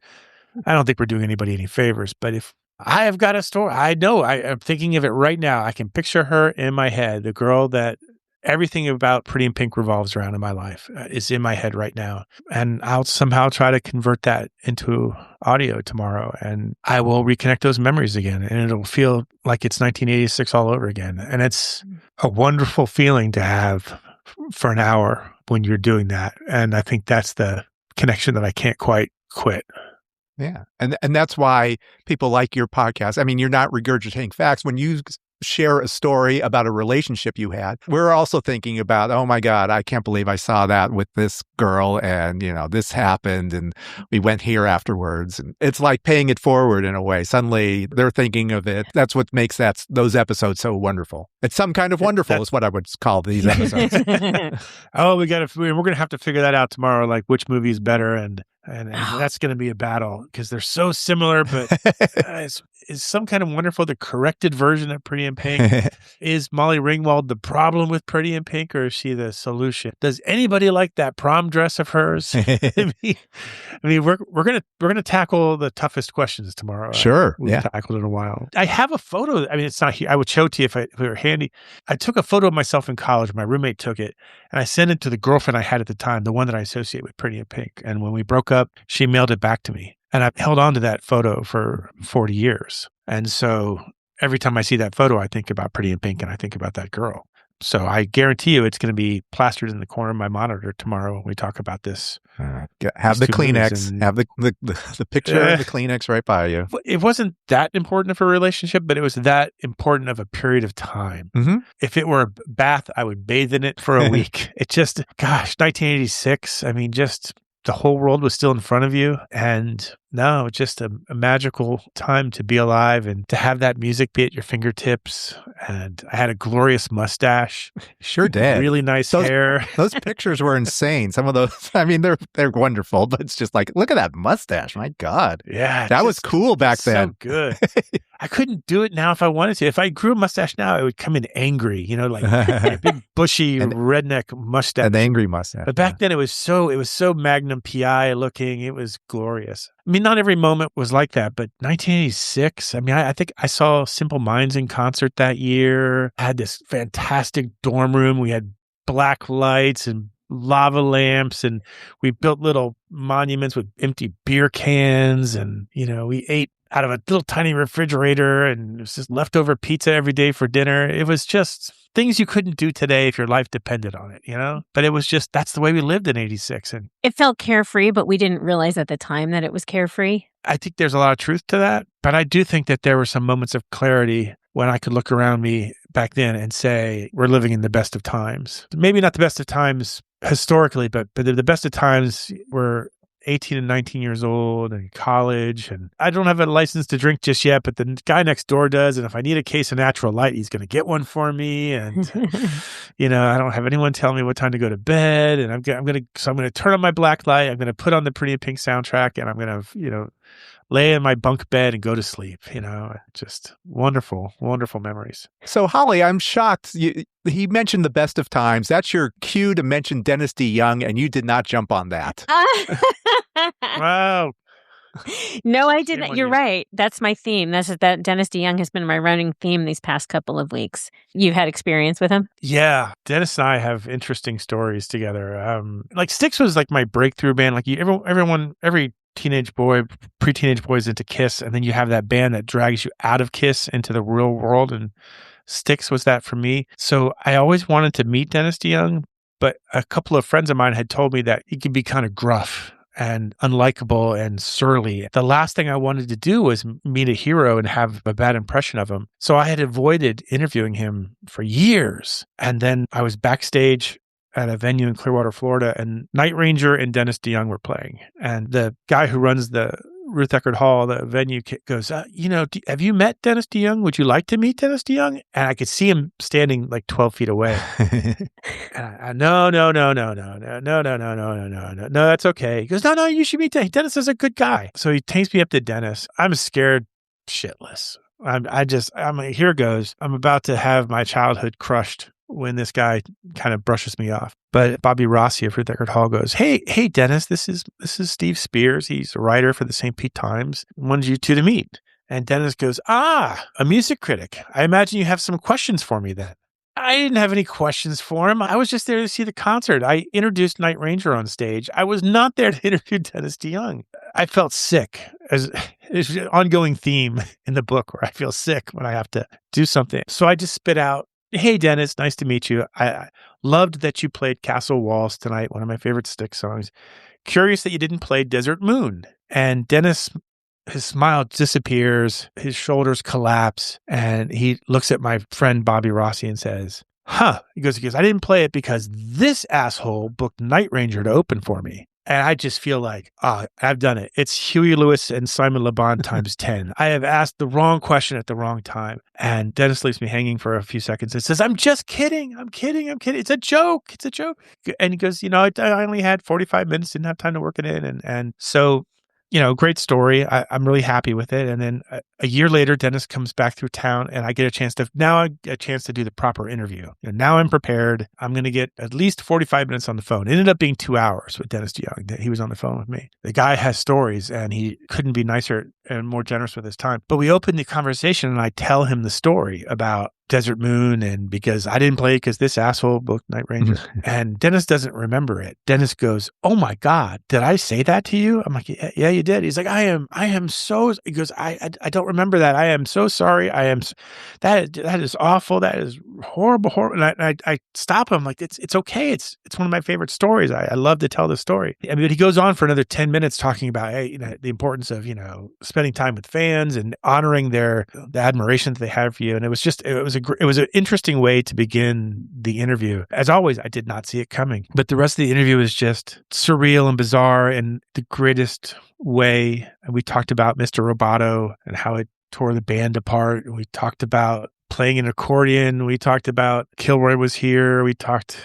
[SPEAKER 8] I don't think we're doing anybody any favors. But if I have got a story, I know, I'm thinking of it right now. I can picture her in my head, the girl that everything about Pretty in Pink revolves around in my life is in my head right now. And I'll somehow try to convert that into audio tomorrow, and I will reconnect those memories again. And it'll feel like it's 1986 all over again. And it's a wonderful feeling to have for an hour when you're doing that. And I think that's the connection that I can't quite quit.
[SPEAKER 6] Yeah. And that's why people like your podcast. I mean, you're not regurgitating facts. When you share a story about a relationship you had, we're also thinking about, oh my God, I can't believe I saw that with this girl, and this happened and we went here afterwards. And it's like paying it forward in a way. Suddenly they're thinking of it. That's what makes those episodes so wonderful. It's Some Kind of Wonderful is what I would call these episodes.
[SPEAKER 8] Oh, we're going to have to figure that out tomorrow, like which movie is better, and that's going to be a battle because they're so similar, but is Some Kind of Wonderful the corrected version of Pretty in Pink? Is Molly Ringwald the problem with Pretty in Pink, or is she the solution? Does anybody like that prom dress of hers? I mean, we're gonna tackle the toughest questions tomorrow.
[SPEAKER 6] Sure,
[SPEAKER 8] we've tackled it in a while. I have a photo. I mean, it's not here. I would show it to you if it were handy. I took a photo of myself in college. My roommate took it, and I sent it to the girlfriend I had at the time, the one that I associate with Pretty in Pink. And when we broke up, she mailed it back to me. And I held on to that photo for 40 years. And so every time I see that photo, I think about Pretty in Pink and I think about that girl. So I guarantee you it's going to be plastered in the corner of my monitor tomorrow when we talk about this.
[SPEAKER 6] Have the Kleenex, have the picture of the Kleenex right by you.
[SPEAKER 8] It wasn't that important of a relationship, but it was that important of a period of time.
[SPEAKER 6] Mm-hmm.
[SPEAKER 8] If it were a bath, I would bathe in it for a week. It just, 1986, I mean, just the whole world was still in front of you. And no, just a magical time to be alive and to have that music be at your fingertips. And I had a glorious mustache.
[SPEAKER 6] Sure did.
[SPEAKER 8] Really nice hair.
[SPEAKER 6] Those pictures were insane. Some of those, I mean, they're wonderful, but it's just like, look at that mustache. My God.
[SPEAKER 8] Yeah.
[SPEAKER 6] That was cool back then.
[SPEAKER 8] So good. I couldn't do it now if I wanted to. If I grew a mustache now, it would come in angry, like a big bushy redneck mustache.
[SPEAKER 6] An angry mustache.
[SPEAKER 8] But back then it was so Magnum PI looking. It was glorious. I mean, not every moment was like that, but 1986, I mean, I think I saw Simple Minds in concert that year. I had this fantastic dorm room. We had black lights and lava lamps, and we built little monuments with empty beer cans, and we ate out of a little tiny refrigerator, and it was just leftover pizza every day for dinner. It was just things you couldn't do today if your life depended on it, But it was just, that's the way we lived in 86. And
[SPEAKER 7] it felt carefree, but we didn't realize at the time that it was carefree.
[SPEAKER 8] I think there's a lot of truth to that, but I do think that there were some moments of clarity when I could look around me back then and say, we're living in the best of times. Maybe not the best of times historically, but the best of times were 18 and 19 years old and college. And I don't have a license to drink just yet, but the guy next door does. And if I need a case of natural light, he's going to get one for me. And, I don't have anyone telling me what time to go to bed. And I'm going to turn on my black light. I'm going to put on the Pretty in Pink soundtrack, and I'm going to, lay in my bunk bed and go to sleep. Just wonderful, wonderful memories.
[SPEAKER 6] So, Holly, I'm shocked. He mentioned the best of times. That's your cue to mention Dennis DeYoung, and you did not jump on that.
[SPEAKER 8] Wow.
[SPEAKER 7] No, I didn't. You're right. That's my theme. That Dennis DeYoung has been my running theme these past couple of weeks. You've had experience with him?
[SPEAKER 8] Yeah. Dennis and I have interesting stories together. Styx was like my breakthrough band. Like every teenage boy, pre-teenage boy is into Kiss, and then you have that band that drags you out of Kiss into the real world, and Styx was that for me. So I always wanted to meet Dennis DeYoung, but a couple of friends of mine had told me that he could be kind of gruff and unlikable and surly. The last thing I wanted to do was meet a hero and have a bad impression of him. So I had avoided interviewing him for years. And then I was backstage at a venue in Clearwater, Florida, and Night Ranger and Dennis DeYoung were playing. And the guy who runs the Ruth Eckerd Hall, the venue, goes, have you met Dennis DeYoung? Would you like to meet Dennis DeYoung? And I could see him standing like 12 feet away. And no, that's okay. He goes, no, you should meet Dennis. Dennis is a good guy. So he takes me up to Dennis. I'm scared shitless. Here goes. I'm about to have my childhood crushed when this guy kind of brushes me off. But Bobby Rossi of Ruth Eckerd Hall goes, Hey, Dennis, this is Steve Spears. He's a writer for the St. Pete Times. Wanted you two to meet. And Dennis goes, a music critic. I imagine you have some questions for me then. I didn't have any questions for him. I was just there to see the concert. I introduced Night Ranger on stage. I was not there to interview Dennis DeYoung. I felt sick. There's an ongoing theme in the book where I feel sick when I have to do something. So I just spit out, Hey, Dennis, nice to meet you. I loved that you played Castle Walls tonight, one of my favorite Styx songs. Curious that you didn't play Desert Moon. And Dennis, his smile disappears, his shoulders collapse, and he looks at my friend Bobby Rossi and says, He goes, I didn't play it because this asshole booked Night Ranger to open for me. And I just feel like, I've done it. It's Huey Lewis and Simon Le Bon times 10. I have asked the wrong question at the wrong time. And Dennis leaves me hanging for a few seconds and says, I'm just kidding. I'm kidding. It's a joke. And he goes, I only had 45 minutes, didn't have time to work it in. And so, great story. I'm really happy with it. And then a year later, Dennis comes back through town, and I get a chance to do the proper interview. Now I'm prepared. I'm going to get at least 45 minutes on the phone. It ended up being 2 hours with Dennis DeYoung. He was on the phone with me. The guy has stories, and he couldn't be nicer and more generous with his time. But we opened the conversation, and I tell him the story about Desert Moon, and because I didn't play it because this asshole booked Night Ranger. And Dennis doesn't remember it. Dennis goes, oh my God, did I say that to you? I'm like, yeah, you did. He's like, I am so, he goes, I don't remember that. I am so sorry. That is awful. That is horrible. And I stop him like, it's okay. It's one of my favorite stories. I love to tell the story. I mean, he goes on for another 10 minutes talking about, the importance of, spending time with fans and honoring the admiration that they have for you. And it was an interesting way to begin the interview. As always, I did not see it coming. But the rest of the interview is just surreal and bizarre in the greatest way. And we talked about Mr. Roboto and how it tore the band apart. And we talked about playing an accordion. We talked about Kilroy Was Here. We talked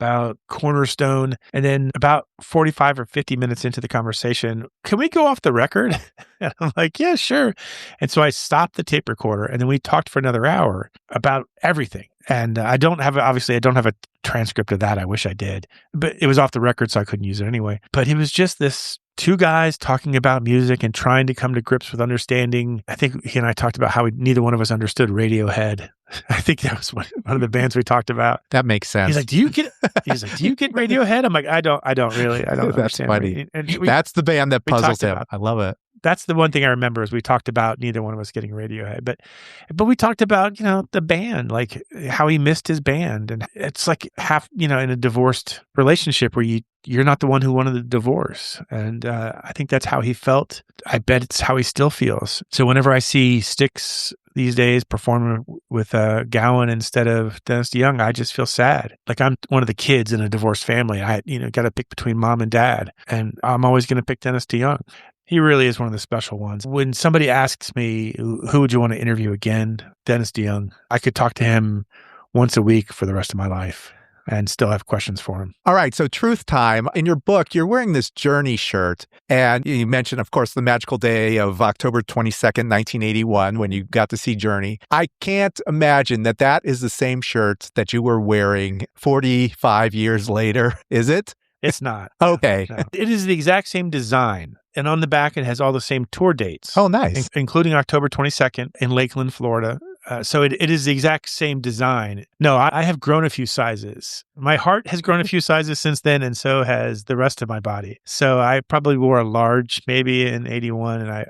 [SPEAKER 8] about Cornerstone. And then about 45 or 50 minutes into the conversation, can we go off the record? And I'm like, yeah, sure. And so I stopped the tape recorder, and then we talked for another hour about everything. And I don't have a transcript of that. I wish I did, but it was off the record, so I couldn't use it anyway. But it was just this two guys talking about music and trying to come to grips with understanding. I think he and I talked about how neither one of us understood Radiohead. I think that was one of the bands we talked about.
[SPEAKER 6] That makes sense.
[SPEAKER 8] He's like, do you get Radiohead? I'm like, I don't really. I don't
[SPEAKER 6] That's
[SPEAKER 8] understand.
[SPEAKER 6] funny. That's the band that puzzles him. I love it.
[SPEAKER 8] That's the one thing I remember is we talked about neither one of us getting Radiohead, but we talked about, the band, like how he missed his band. And it's like half, in a divorced relationship where you're not the one who wanted the divorce. And I think that's how he felt. I bet it's how he still feels. So whenever I see Styx these days performing with Gowan instead of Dennis DeYoung, I just feel sad. Like I'm one of the kids in a divorced family. I, got to pick between mom and dad, and I'm always going to pick Dennis DeYoung. He really is one of the special ones. When somebody asks me, who would you want to interview again? Dennis DeYoung. I could talk to him once a week for the rest of my life and still have questions for him.
[SPEAKER 6] All right. So truth time. In your book, you're wearing this Journey shirt. And you mentioned, of course, the magical day of October 22nd, 1981, when you got to see Journey. I can't imagine that is the same shirt that you were wearing 45 years later. Is it?
[SPEAKER 8] It's not.
[SPEAKER 6] Okay.
[SPEAKER 8] No. It is the exact same design. And on the back, it has all the same tour dates.
[SPEAKER 6] Oh, nice.
[SPEAKER 8] Including October 22nd in Lakeland, Florida. So it is the exact same design. No, I have grown a few sizes. My heart has grown a few sizes since then, and so has the rest of my body. So I probably wore a large maybe in 81, and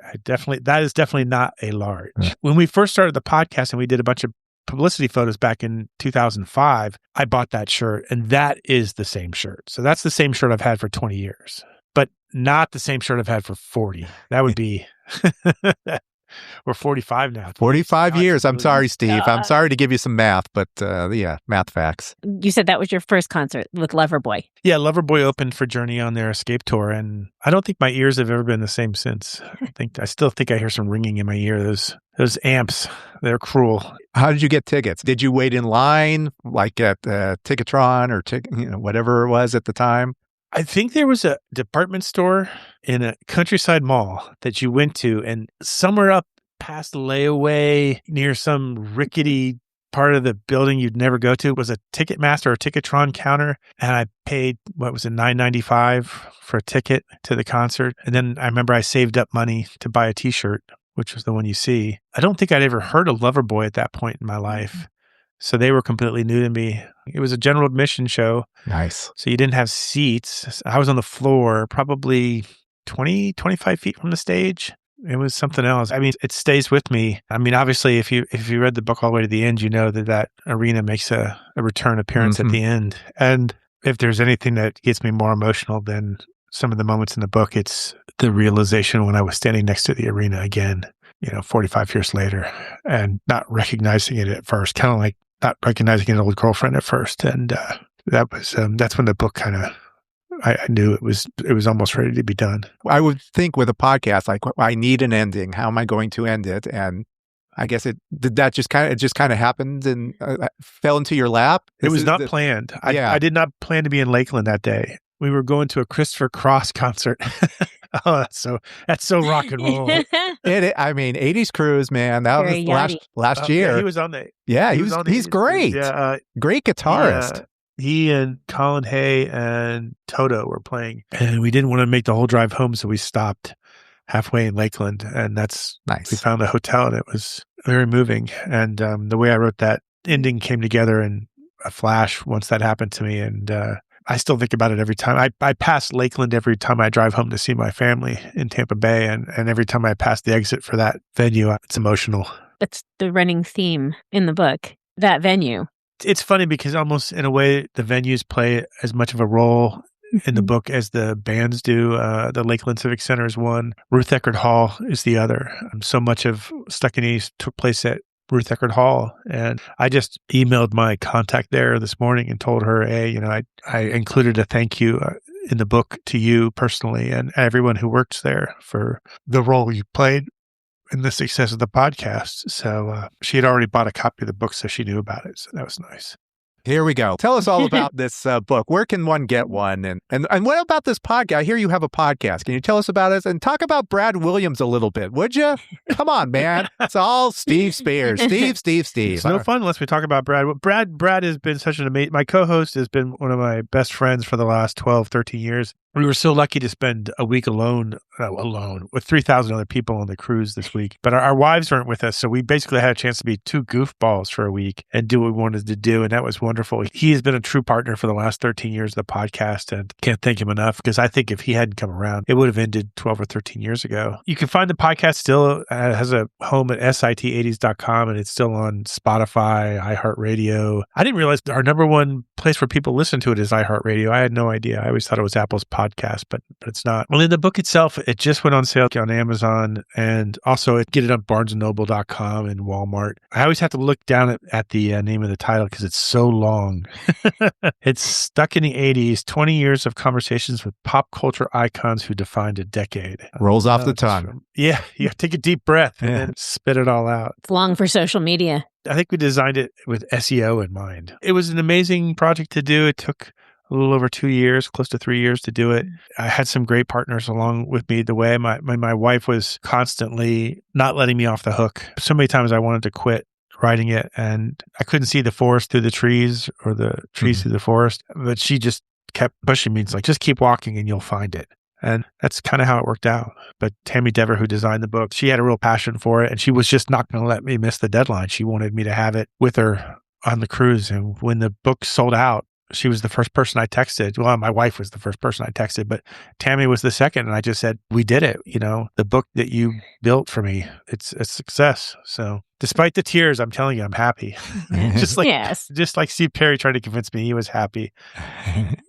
[SPEAKER 8] that is definitely not a large. When we first started the podcast and we did a bunch of publicity photos back in 2005, I bought that shirt, and that is the same shirt. So that's the same shirt I've had for 20 years, but not the same shirt I've had for 40. That would be, we're 45 now.
[SPEAKER 6] 45 years. I'm sorry, Steve. I'm sorry to give you some math, but math facts.
[SPEAKER 7] You said that was your first concert with Loverboy.
[SPEAKER 8] Yeah, Loverboy opened for Journey on their Escape tour, and I don't think my ears have ever been the same since. I still think I hear some ringing in my ear. Those amps, they're cruel.
[SPEAKER 6] How did you get tickets? Did you wait in line like at Ticketron or whatever it was at the time?
[SPEAKER 8] I think there was a department store in a countryside mall that you went to, and somewhere up past the layaway near some rickety part of the building you'd never go to was a Ticketmaster or Ticketron counter, and I paid, $9.95 for a ticket to the concert. And then I remember I saved up money to buy a T-shirt, which was the one you see. I don't think I'd ever heard of Loverboy at that point in my life. So they were completely new to me. It was a general admission show.
[SPEAKER 6] Nice.
[SPEAKER 8] So you didn't have seats. I was on the floor, probably 20, 25 feet from the stage. It was something else. I mean, it stays with me. I mean, obviously, if you read the book all the way to the end, you know that arena makes a return appearance at the end. And if there's anything that gets me more emotional than some of the moments in the book, it's the realization when I was standing next to the arena again, 45 years later, and not recognizing it at first, kind of like not recognizing an old girlfriend at first. And that's when the book kind of, I knew it was almost ready to be done.
[SPEAKER 6] I would think with a podcast, like, I need an ending. How am I going to end it? And I guess it just kind of happened and fell into your lap.
[SPEAKER 8] It was not planned. I did not plan to be in Lakeland that day. We were going to a Christopher Cross concert. Oh, that's so rock and roll.
[SPEAKER 6] 80s cruise, man. That was last year.
[SPEAKER 8] Yeah, he was on the.
[SPEAKER 6] Yeah, he's great.
[SPEAKER 8] Yeah,
[SPEAKER 6] great guitarist.
[SPEAKER 8] He and Colin Hay and Toto were playing, and we didn't want to make the whole drive home, so we stopped halfway in Lakeland, and that's
[SPEAKER 6] nice.
[SPEAKER 8] We found a hotel, and it was very moving. And the way I wrote that ending came together in a flash once that happened to me, and I still think about it every time. I pass Lakeland every time I drive home to see my family in Tampa Bay, and every time I pass the exit for that venue, it's emotional.
[SPEAKER 7] That's the running theme in the book, that venue.
[SPEAKER 8] It's funny because almost in a way, the venues play as much of a role in the book as the bands do. The Lakeland Civic Center is one. Ruth Eckerd Hall is the other. So much of Stuck in the 80s took place at Ruth Eckerd Hall. And I just emailed my contact there this morning and told her, hey, I included a thank you in the book to you personally and everyone who works there for the role you played in the success of the podcast. So she had already bought a copy of the book, so she knew about it. So that was nice.
[SPEAKER 6] Here we go. Tell us all about this book. Where can one get one? And what about this podcast? I hear you have a podcast. Can you tell us about it? And talk about Brad Williams a little bit, would you? Come on, man. It's all Steve Spears. Steve.
[SPEAKER 8] It's no fun unless we talk about Brad. Brad has been such an amazing... My co-host has been one of my best friends for the last 12, 13 years. We were so lucky to spend a week alone with 3,000 other people on the cruise this week. But our wives weren't with us. So we basically had a chance to be two goofballs for a week and do what we wanted to do. And that was wonderful. He has been a true partner for the last 13 years of the podcast, and can't thank him enough, because I think if he hadn't come around, it would have ended 12 or 13 years ago. You can find the podcast still has a home at sit80s.com, and it's still on Spotify, iHeartRadio. I didn't realize our number one place where people listen to it is iHeartRadio. I had no idea. I always thought it was Apple's podcast, but it's not. Well, in the book itself, it just went on sale on Amazon, and also get it on barnesandnoble.com and Walmart. I always have to look down at the name of the title because it's so long. It's Stuck in the 80s, 20 years of conversations with pop culture icons who defined a decade.
[SPEAKER 6] Rolls off the tongue.
[SPEAKER 8] Yeah, you take a deep breath and then spit it all out.
[SPEAKER 7] It's long for social media.
[SPEAKER 8] I think we designed it with SEO in mind. It was an amazing project to do. It took a little over 2 years, close to 3 years to do it. I had some great partners along with me the way. My wife was constantly not letting me off the hook. So many times I wanted to quit writing it, and I couldn't see the forest through the trees, or the trees through the forest, but she just kept pushing me. It's like, just keep walking and you'll find it. And that's kind of how it worked out. But Tammy Dever, who designed the book, she had a real passion for it, and she was just not going to let me miss the deadline. She wanted me to have it with her on the cruise. And when the book sold out, she was the first person I texted. Well, my wife was the first person I texted, but Tammy was the second. And I just said, we did it. You know, the book that you built for me, it's a success. So despite the tears, I'm telling you, I'm happy. just like Steve Perry tried to convince me he was happy.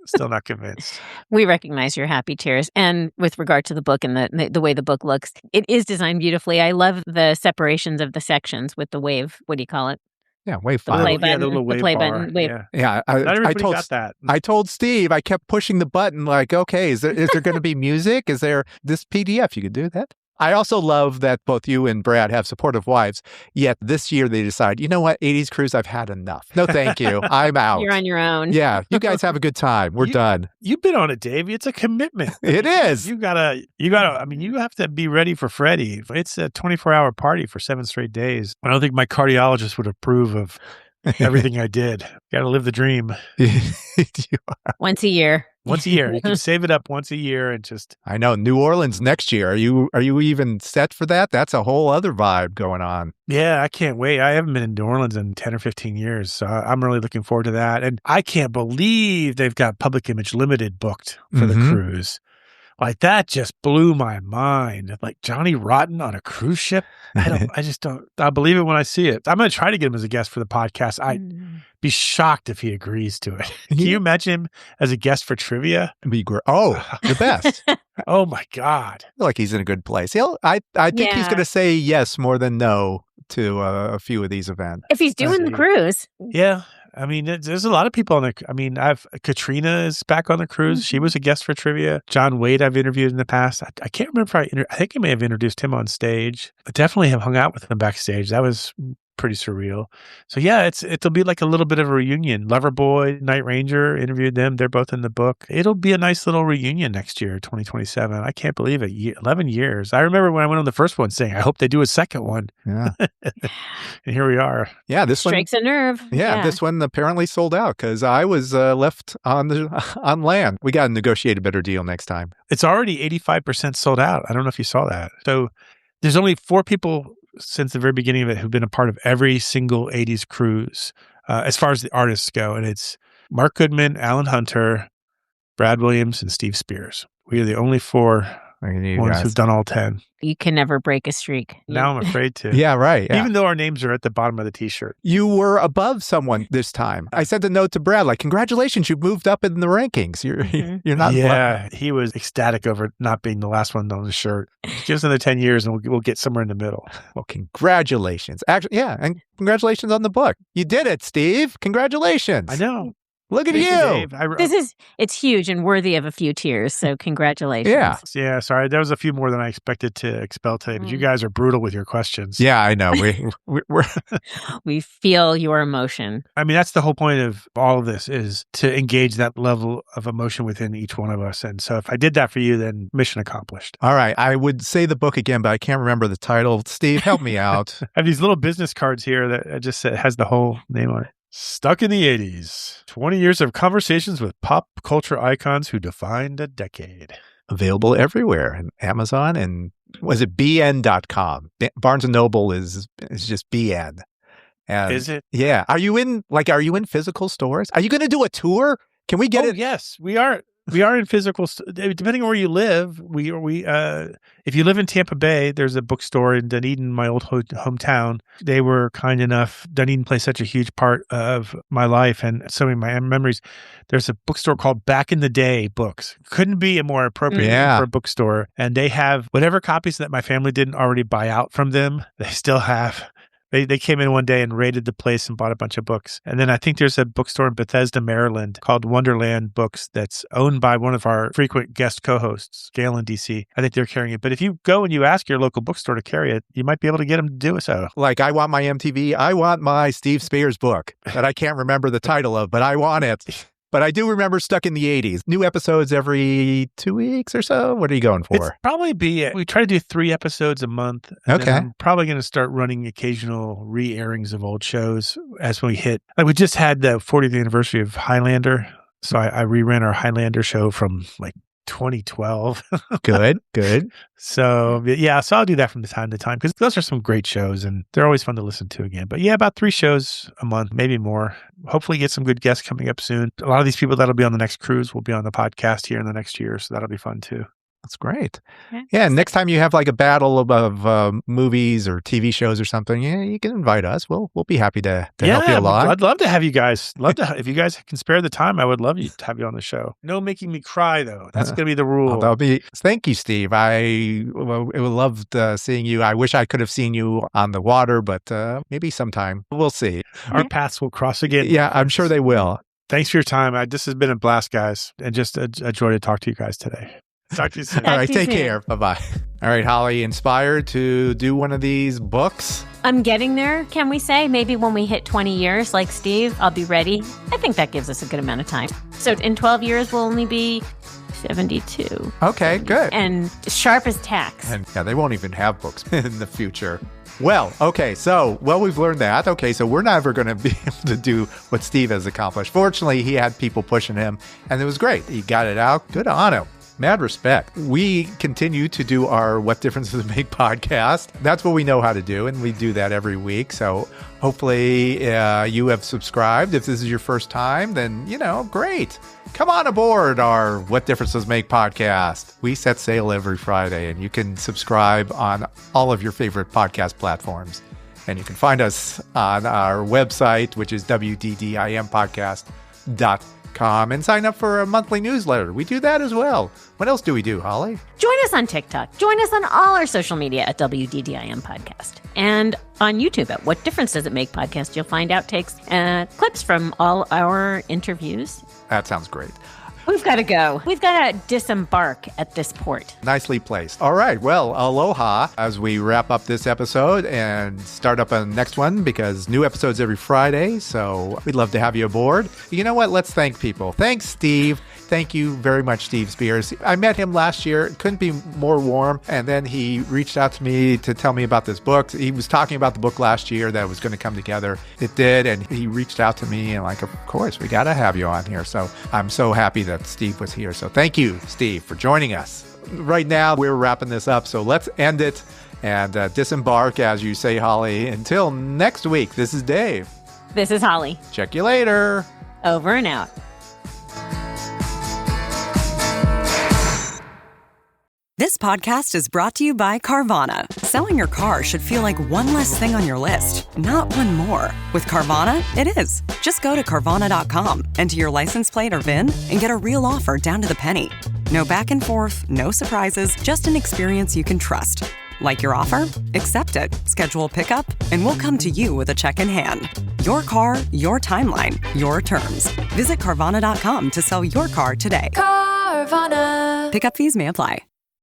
[SPEAKER 8] Still not convinced.
[SPEAKER 7] We recognize your happy tears. And with regard to the book and the way the book looks, it is designed beautifully. I love the separations of the sections with the wave. What do you call it?
[SPEAKER 6] Yeah, wave
[SPEAKER 7] The
[SPEAKER 6] file.
[SPEAKER 7] play button.
[SPEAKER 8] The little wave
[SPEAKER 7] play
[SPEAKER 8] bar.
[SPEAKER 7] button. Wave.
[SPEAKER 6] Yeah,
[SPEAKER 8] Not everybody got that.
[SPEAKER 6] I told Steve, I kept pushing the button like, okay, is there going to be music? Is there this PDF? You could do that. I also love that both you and Brad have supportive wives, yet this year they decide, you know what, 80s cruise, I've had enough. No, thank you. I'm out.
[SPEAKER 7] You're on your own.
[SPEAKER 6] Yeah, you guys have a good time. We're done.
[SPEAKER 8] You've been on it, Dave. It's a commitment.
[SPEAKER 6] It is.
[SPEAKER 8] You gotta, I mean, you have to be ready for Freddie. It's a 24-hour party for 7 straight days. I don't think my cardiologist would approve of everything I did. Got to live the dream.
[SPEAKER 7] Once a year.
[SPEAKER 8] Once a year. You can save it up once a year and just...
[SPEAKER 6] I know. New Orleans next year. Are you even set for that? That's a whole other vibe going on.
[SPEAKER 8] Yeah, I can't wait. I haven't been in New Orleans in 10 or 15 years, so I'm really looking forward to that. And I can't believe they've got Public Image Limited booked for the cruise. Like, that just blew my mind. Like, Johnny Rotten on a cruise ship? I just don't, I'll believe it when I see it. I'm going to try to get him as a guest for the podcast. I'd be shocked if he agrees to it. Can you imagine him as a guest for trivia?
[SPEAKER 6] The best.
[SPEAKER 8] Oh my God.
[SPEAKER 6] I feel like he's in a good place. I think he's going to say yes more than no to a few of these events.
[SPEAKER 7] If he's doing the cruise.
[SPEAKER 8] Yeah. I mean, there's a lot of people on the, Katrina is back on the cruise. She was a guest for trivia. John Wade, I've interviewed in the past. I can't remember if I think I may have introduced him on stage. I definitely have hung out with him backstage. That was pretty surreal. So yeah, it'll be like a little bit of a reunion. Loverboy, Night Ranger, interviewed them. They're both in the book. It'll be a nice little reunion next year, 2027. I can't believe it. 11 years. I remember when I went on the first one saying, I hope they do a second one.
[SPEAKER 6] Yeah.
[SPEAKER 8] And here we are.
[SPEAKER 6] Yeah, this
[SPEAKER 7] strikes a nerve.
[SPEAKER 6] Yeah, this one apparently sold out because I was left on land. We got to negotiate a better deal next time.
[SPEAKER 8] It's already 85% sold out. I don't know if you saw that. So there's only 4 people since the very beginning of it who've been a part of every single 80s cruise as far as the artists go. And it's Mark Goodman, Alan Hunter, Brad Williams, and Steve Spears. We are the only 4 ones who've done all 10.
[SPEAKER 7] You can never break a streak.
[SPEAKER 8] Now I'm afraid to.
[SPEAKER 6] Yeah, right. Yeah.
[SPEAKER 8] Even though our names are at the bottom of the T-shirt.
[SPEAKER 6] You were above someone this time. I sent a note to Brad, like, congratulations, you moved up in the rankings. You're not.
[SPEAKER 8] Yeah, he was ecstatic over not being the last one on the shirt. Give us another 10 years and we'll get somewhere in the middle.
[SPEAKER 6] Well, congratulations. Actually, yeah, and congratulations on the book. You did it, Steve. Congratulations.
[SPEAKER 8] I know.
[SPEAKER 6] Look at you.
[SPEAKER 7] It's huge and worthy of a few tears. So congratulations.
[SPEAKER 6] Yeah.
[SPEAKER 8] Sorry. There was a few more than I expected to expel today, but you guys are brutal with your questions.
[SPEAKER 6] Yeah, I know. We're
[SPEAKER 7] we feel your emotion.
[SPEAKER 8] I mean, that's the whole point of all of this, is to engage that level of emotion within each one of us. And so if I did that for you, then mission accomplished.
[SPEAKER 6] All right. I would say the book again, but I can't remember the title. Steve, help me out.
[SPEAKER 8] I have these little business cards here that just has the whole name on it. Stuck in the 80s. 20 years of conversations with pop culture icons who defined a decade.
[SPEAKER 6] Available everywhere, and Amazon, and was it bn.com? Barnes & Noble is just BN. And
[SPEAKER 8] is it?
[SPEAKER 6] Yeah. Are you in physical stores? Are you going to do a tour? Can we get it?
[SPEAKER 8] Yes, we are. We are in physical. Depending on where you live, if you live in Tampa Bay, there's a bookstore in Dunedin, my old hometown. They were kind enough. Dunedin plays such a huge part of my life and so many of my memories. There's a bookstore called Back in the Day Books. Couldn't be a more appropriate name for a bookstore. And they have whatever copies that my family didn't already buy out from them. They still have. They came in one day and raided the place and bought a bunch of books. And then I think there's a bookstore in Bethesda, Maryland called Wonderland Books that's owned by one of our frequent guest co-hosts, Gail in DC. I think they're carrying it. But if you go and you ask your local bookstore to carry it, you might be able to get them to do so.
[SPEAKER 6] Like, I want my MTV. I want my Steve Spears book that I can't remember the title of, but I want it. But I do remember Stuck in the 80s. New episodes every 2 weeks or so? What are you going for?
[SPEAKER 8] It's probably we try to do 3 episodes a month. And then I'm probably going to start running occasional re-airings of old shows as we hit. Like, we just had the 40th anniversary of Highlander. So I reran our Highlander show from like 2012.
[SPEAKER 6] Good.
[SPEAKER 8] So I'll do that from time to time because those are some great shows and they're always fun to listen to again. But about 3 shows a month, maybe more. Hopefully get some good guests coming up soon. A lot of these people that'll be on the next cruise will be on the podcast here in the next year. So that'll be fun too.
[SPEAKER 6] That's great. Yeah. Next time you have like a battle of movies or TV shows or something, you can invite us. We'll be happy to help you along.
[SPEAKER 8] I'd love to have you guys. If you guys can spare the time, I would love to have you on the show. No making me cry though. That's going to be the rule.
[SPEAKER 6] Thank you, Steve. I loved seeing you. I wish I could have seen you on the water, but maybe sometime. We'll see.
[SPEAKER 8] Our paths will cross again.
[SPEAKER 6] Yeah, I'm sure they will.
[SPEAKER 8] Thanks for your time. This has been a blast, guys, and just a joy to talk to you guys today. Talk to you soon.
[SPEAKER 6] All right, take care. Bye-bye. All right, Holly, inspired to do one of these books?
[SPEAKER 7] I'm getting there, can we say? Maybe when we hit 20 years, like Steve, I'll be ready. I think that gives us a good amount of time. So in 12 years, we'll only be 72.
[SPEAKER 6] Okay, good.
[SPEAKER 7] And sharp as tacks.
[SPEAKER 6] And they won't even have books in the future. Well, okay, so, we've learned that. Okay, so we're never going to be able to do what Steve has accomplished. Fortunately, he had people pushing him, and it was great. He got it out. Good on him. Mad respect. We continue to do our What Difference Does It Make podcast. That's what we know how to do, and we do that every week. So hopefully you have subscribed. If this is your first time, then, great. Come on aboard our What Difference Does It Make podcast. We set sail every Friday, and you can subscribe on all of your favorite podcast platforms. And you can find us on our website, which is wddimpodcast.com. And sign up for a monthly newsletter. We do that as well. What else do we do, Holly?
[SPEAKER 7] Join us on TikTok. Join us on all our social media at WDDIM Podcast. And on YouTube at What Difference Does It Make Podcast, you'll find outtakes and clips from all our interviews.
[SPEAKER 6] That sounds great.
[SPEAKER 7] We've got to go. We've got to disembark at this port.
[SPEAKER 6] Nicely placed. All right. Well, aloha as we wrap up this episode and start up on the next one because new episodes every Friday. So we'd love to have you aboard. You know what? Let's thank people. Thanks, Steve. Thank you very much, Steve Spears. I met him last year. It couldn't be more warm. And then he reached out to me to tell me about this book. He was talking about the book last year that was going to come together. It did. And he reached out to me and of course, we got to have you on here. So I'm so happy that Steve was here. So thank you, Steve, for joining us. Right now, we're wrapping this up. So let's end it and disembark, as you say, Holly. Until next week, this is Dave.
[SPEAKER 7] This is Holly.
[SPEAKER 6] Check you later.
[SPEAKER 7] Over and out.
[SPEAKER 9] This podcast is brought to you by Carvana. Selling your car should feel like one less thing on your list, not one more. With Carvana, it is. Just go to Carvana.com, enter your license plate or VIN, and get a real offer down to the penny. No back and forth, no surprises, just an experience you can trust. Like your offer? Accept it. Schedule pickup, and we'll come to you with a check in hand. Your car, your timeline, your terms. Visit Carvana.com to sell your car today.
[SPEAKER 5] Carvana.
[SPEAKER 9] Pickup fees may apply.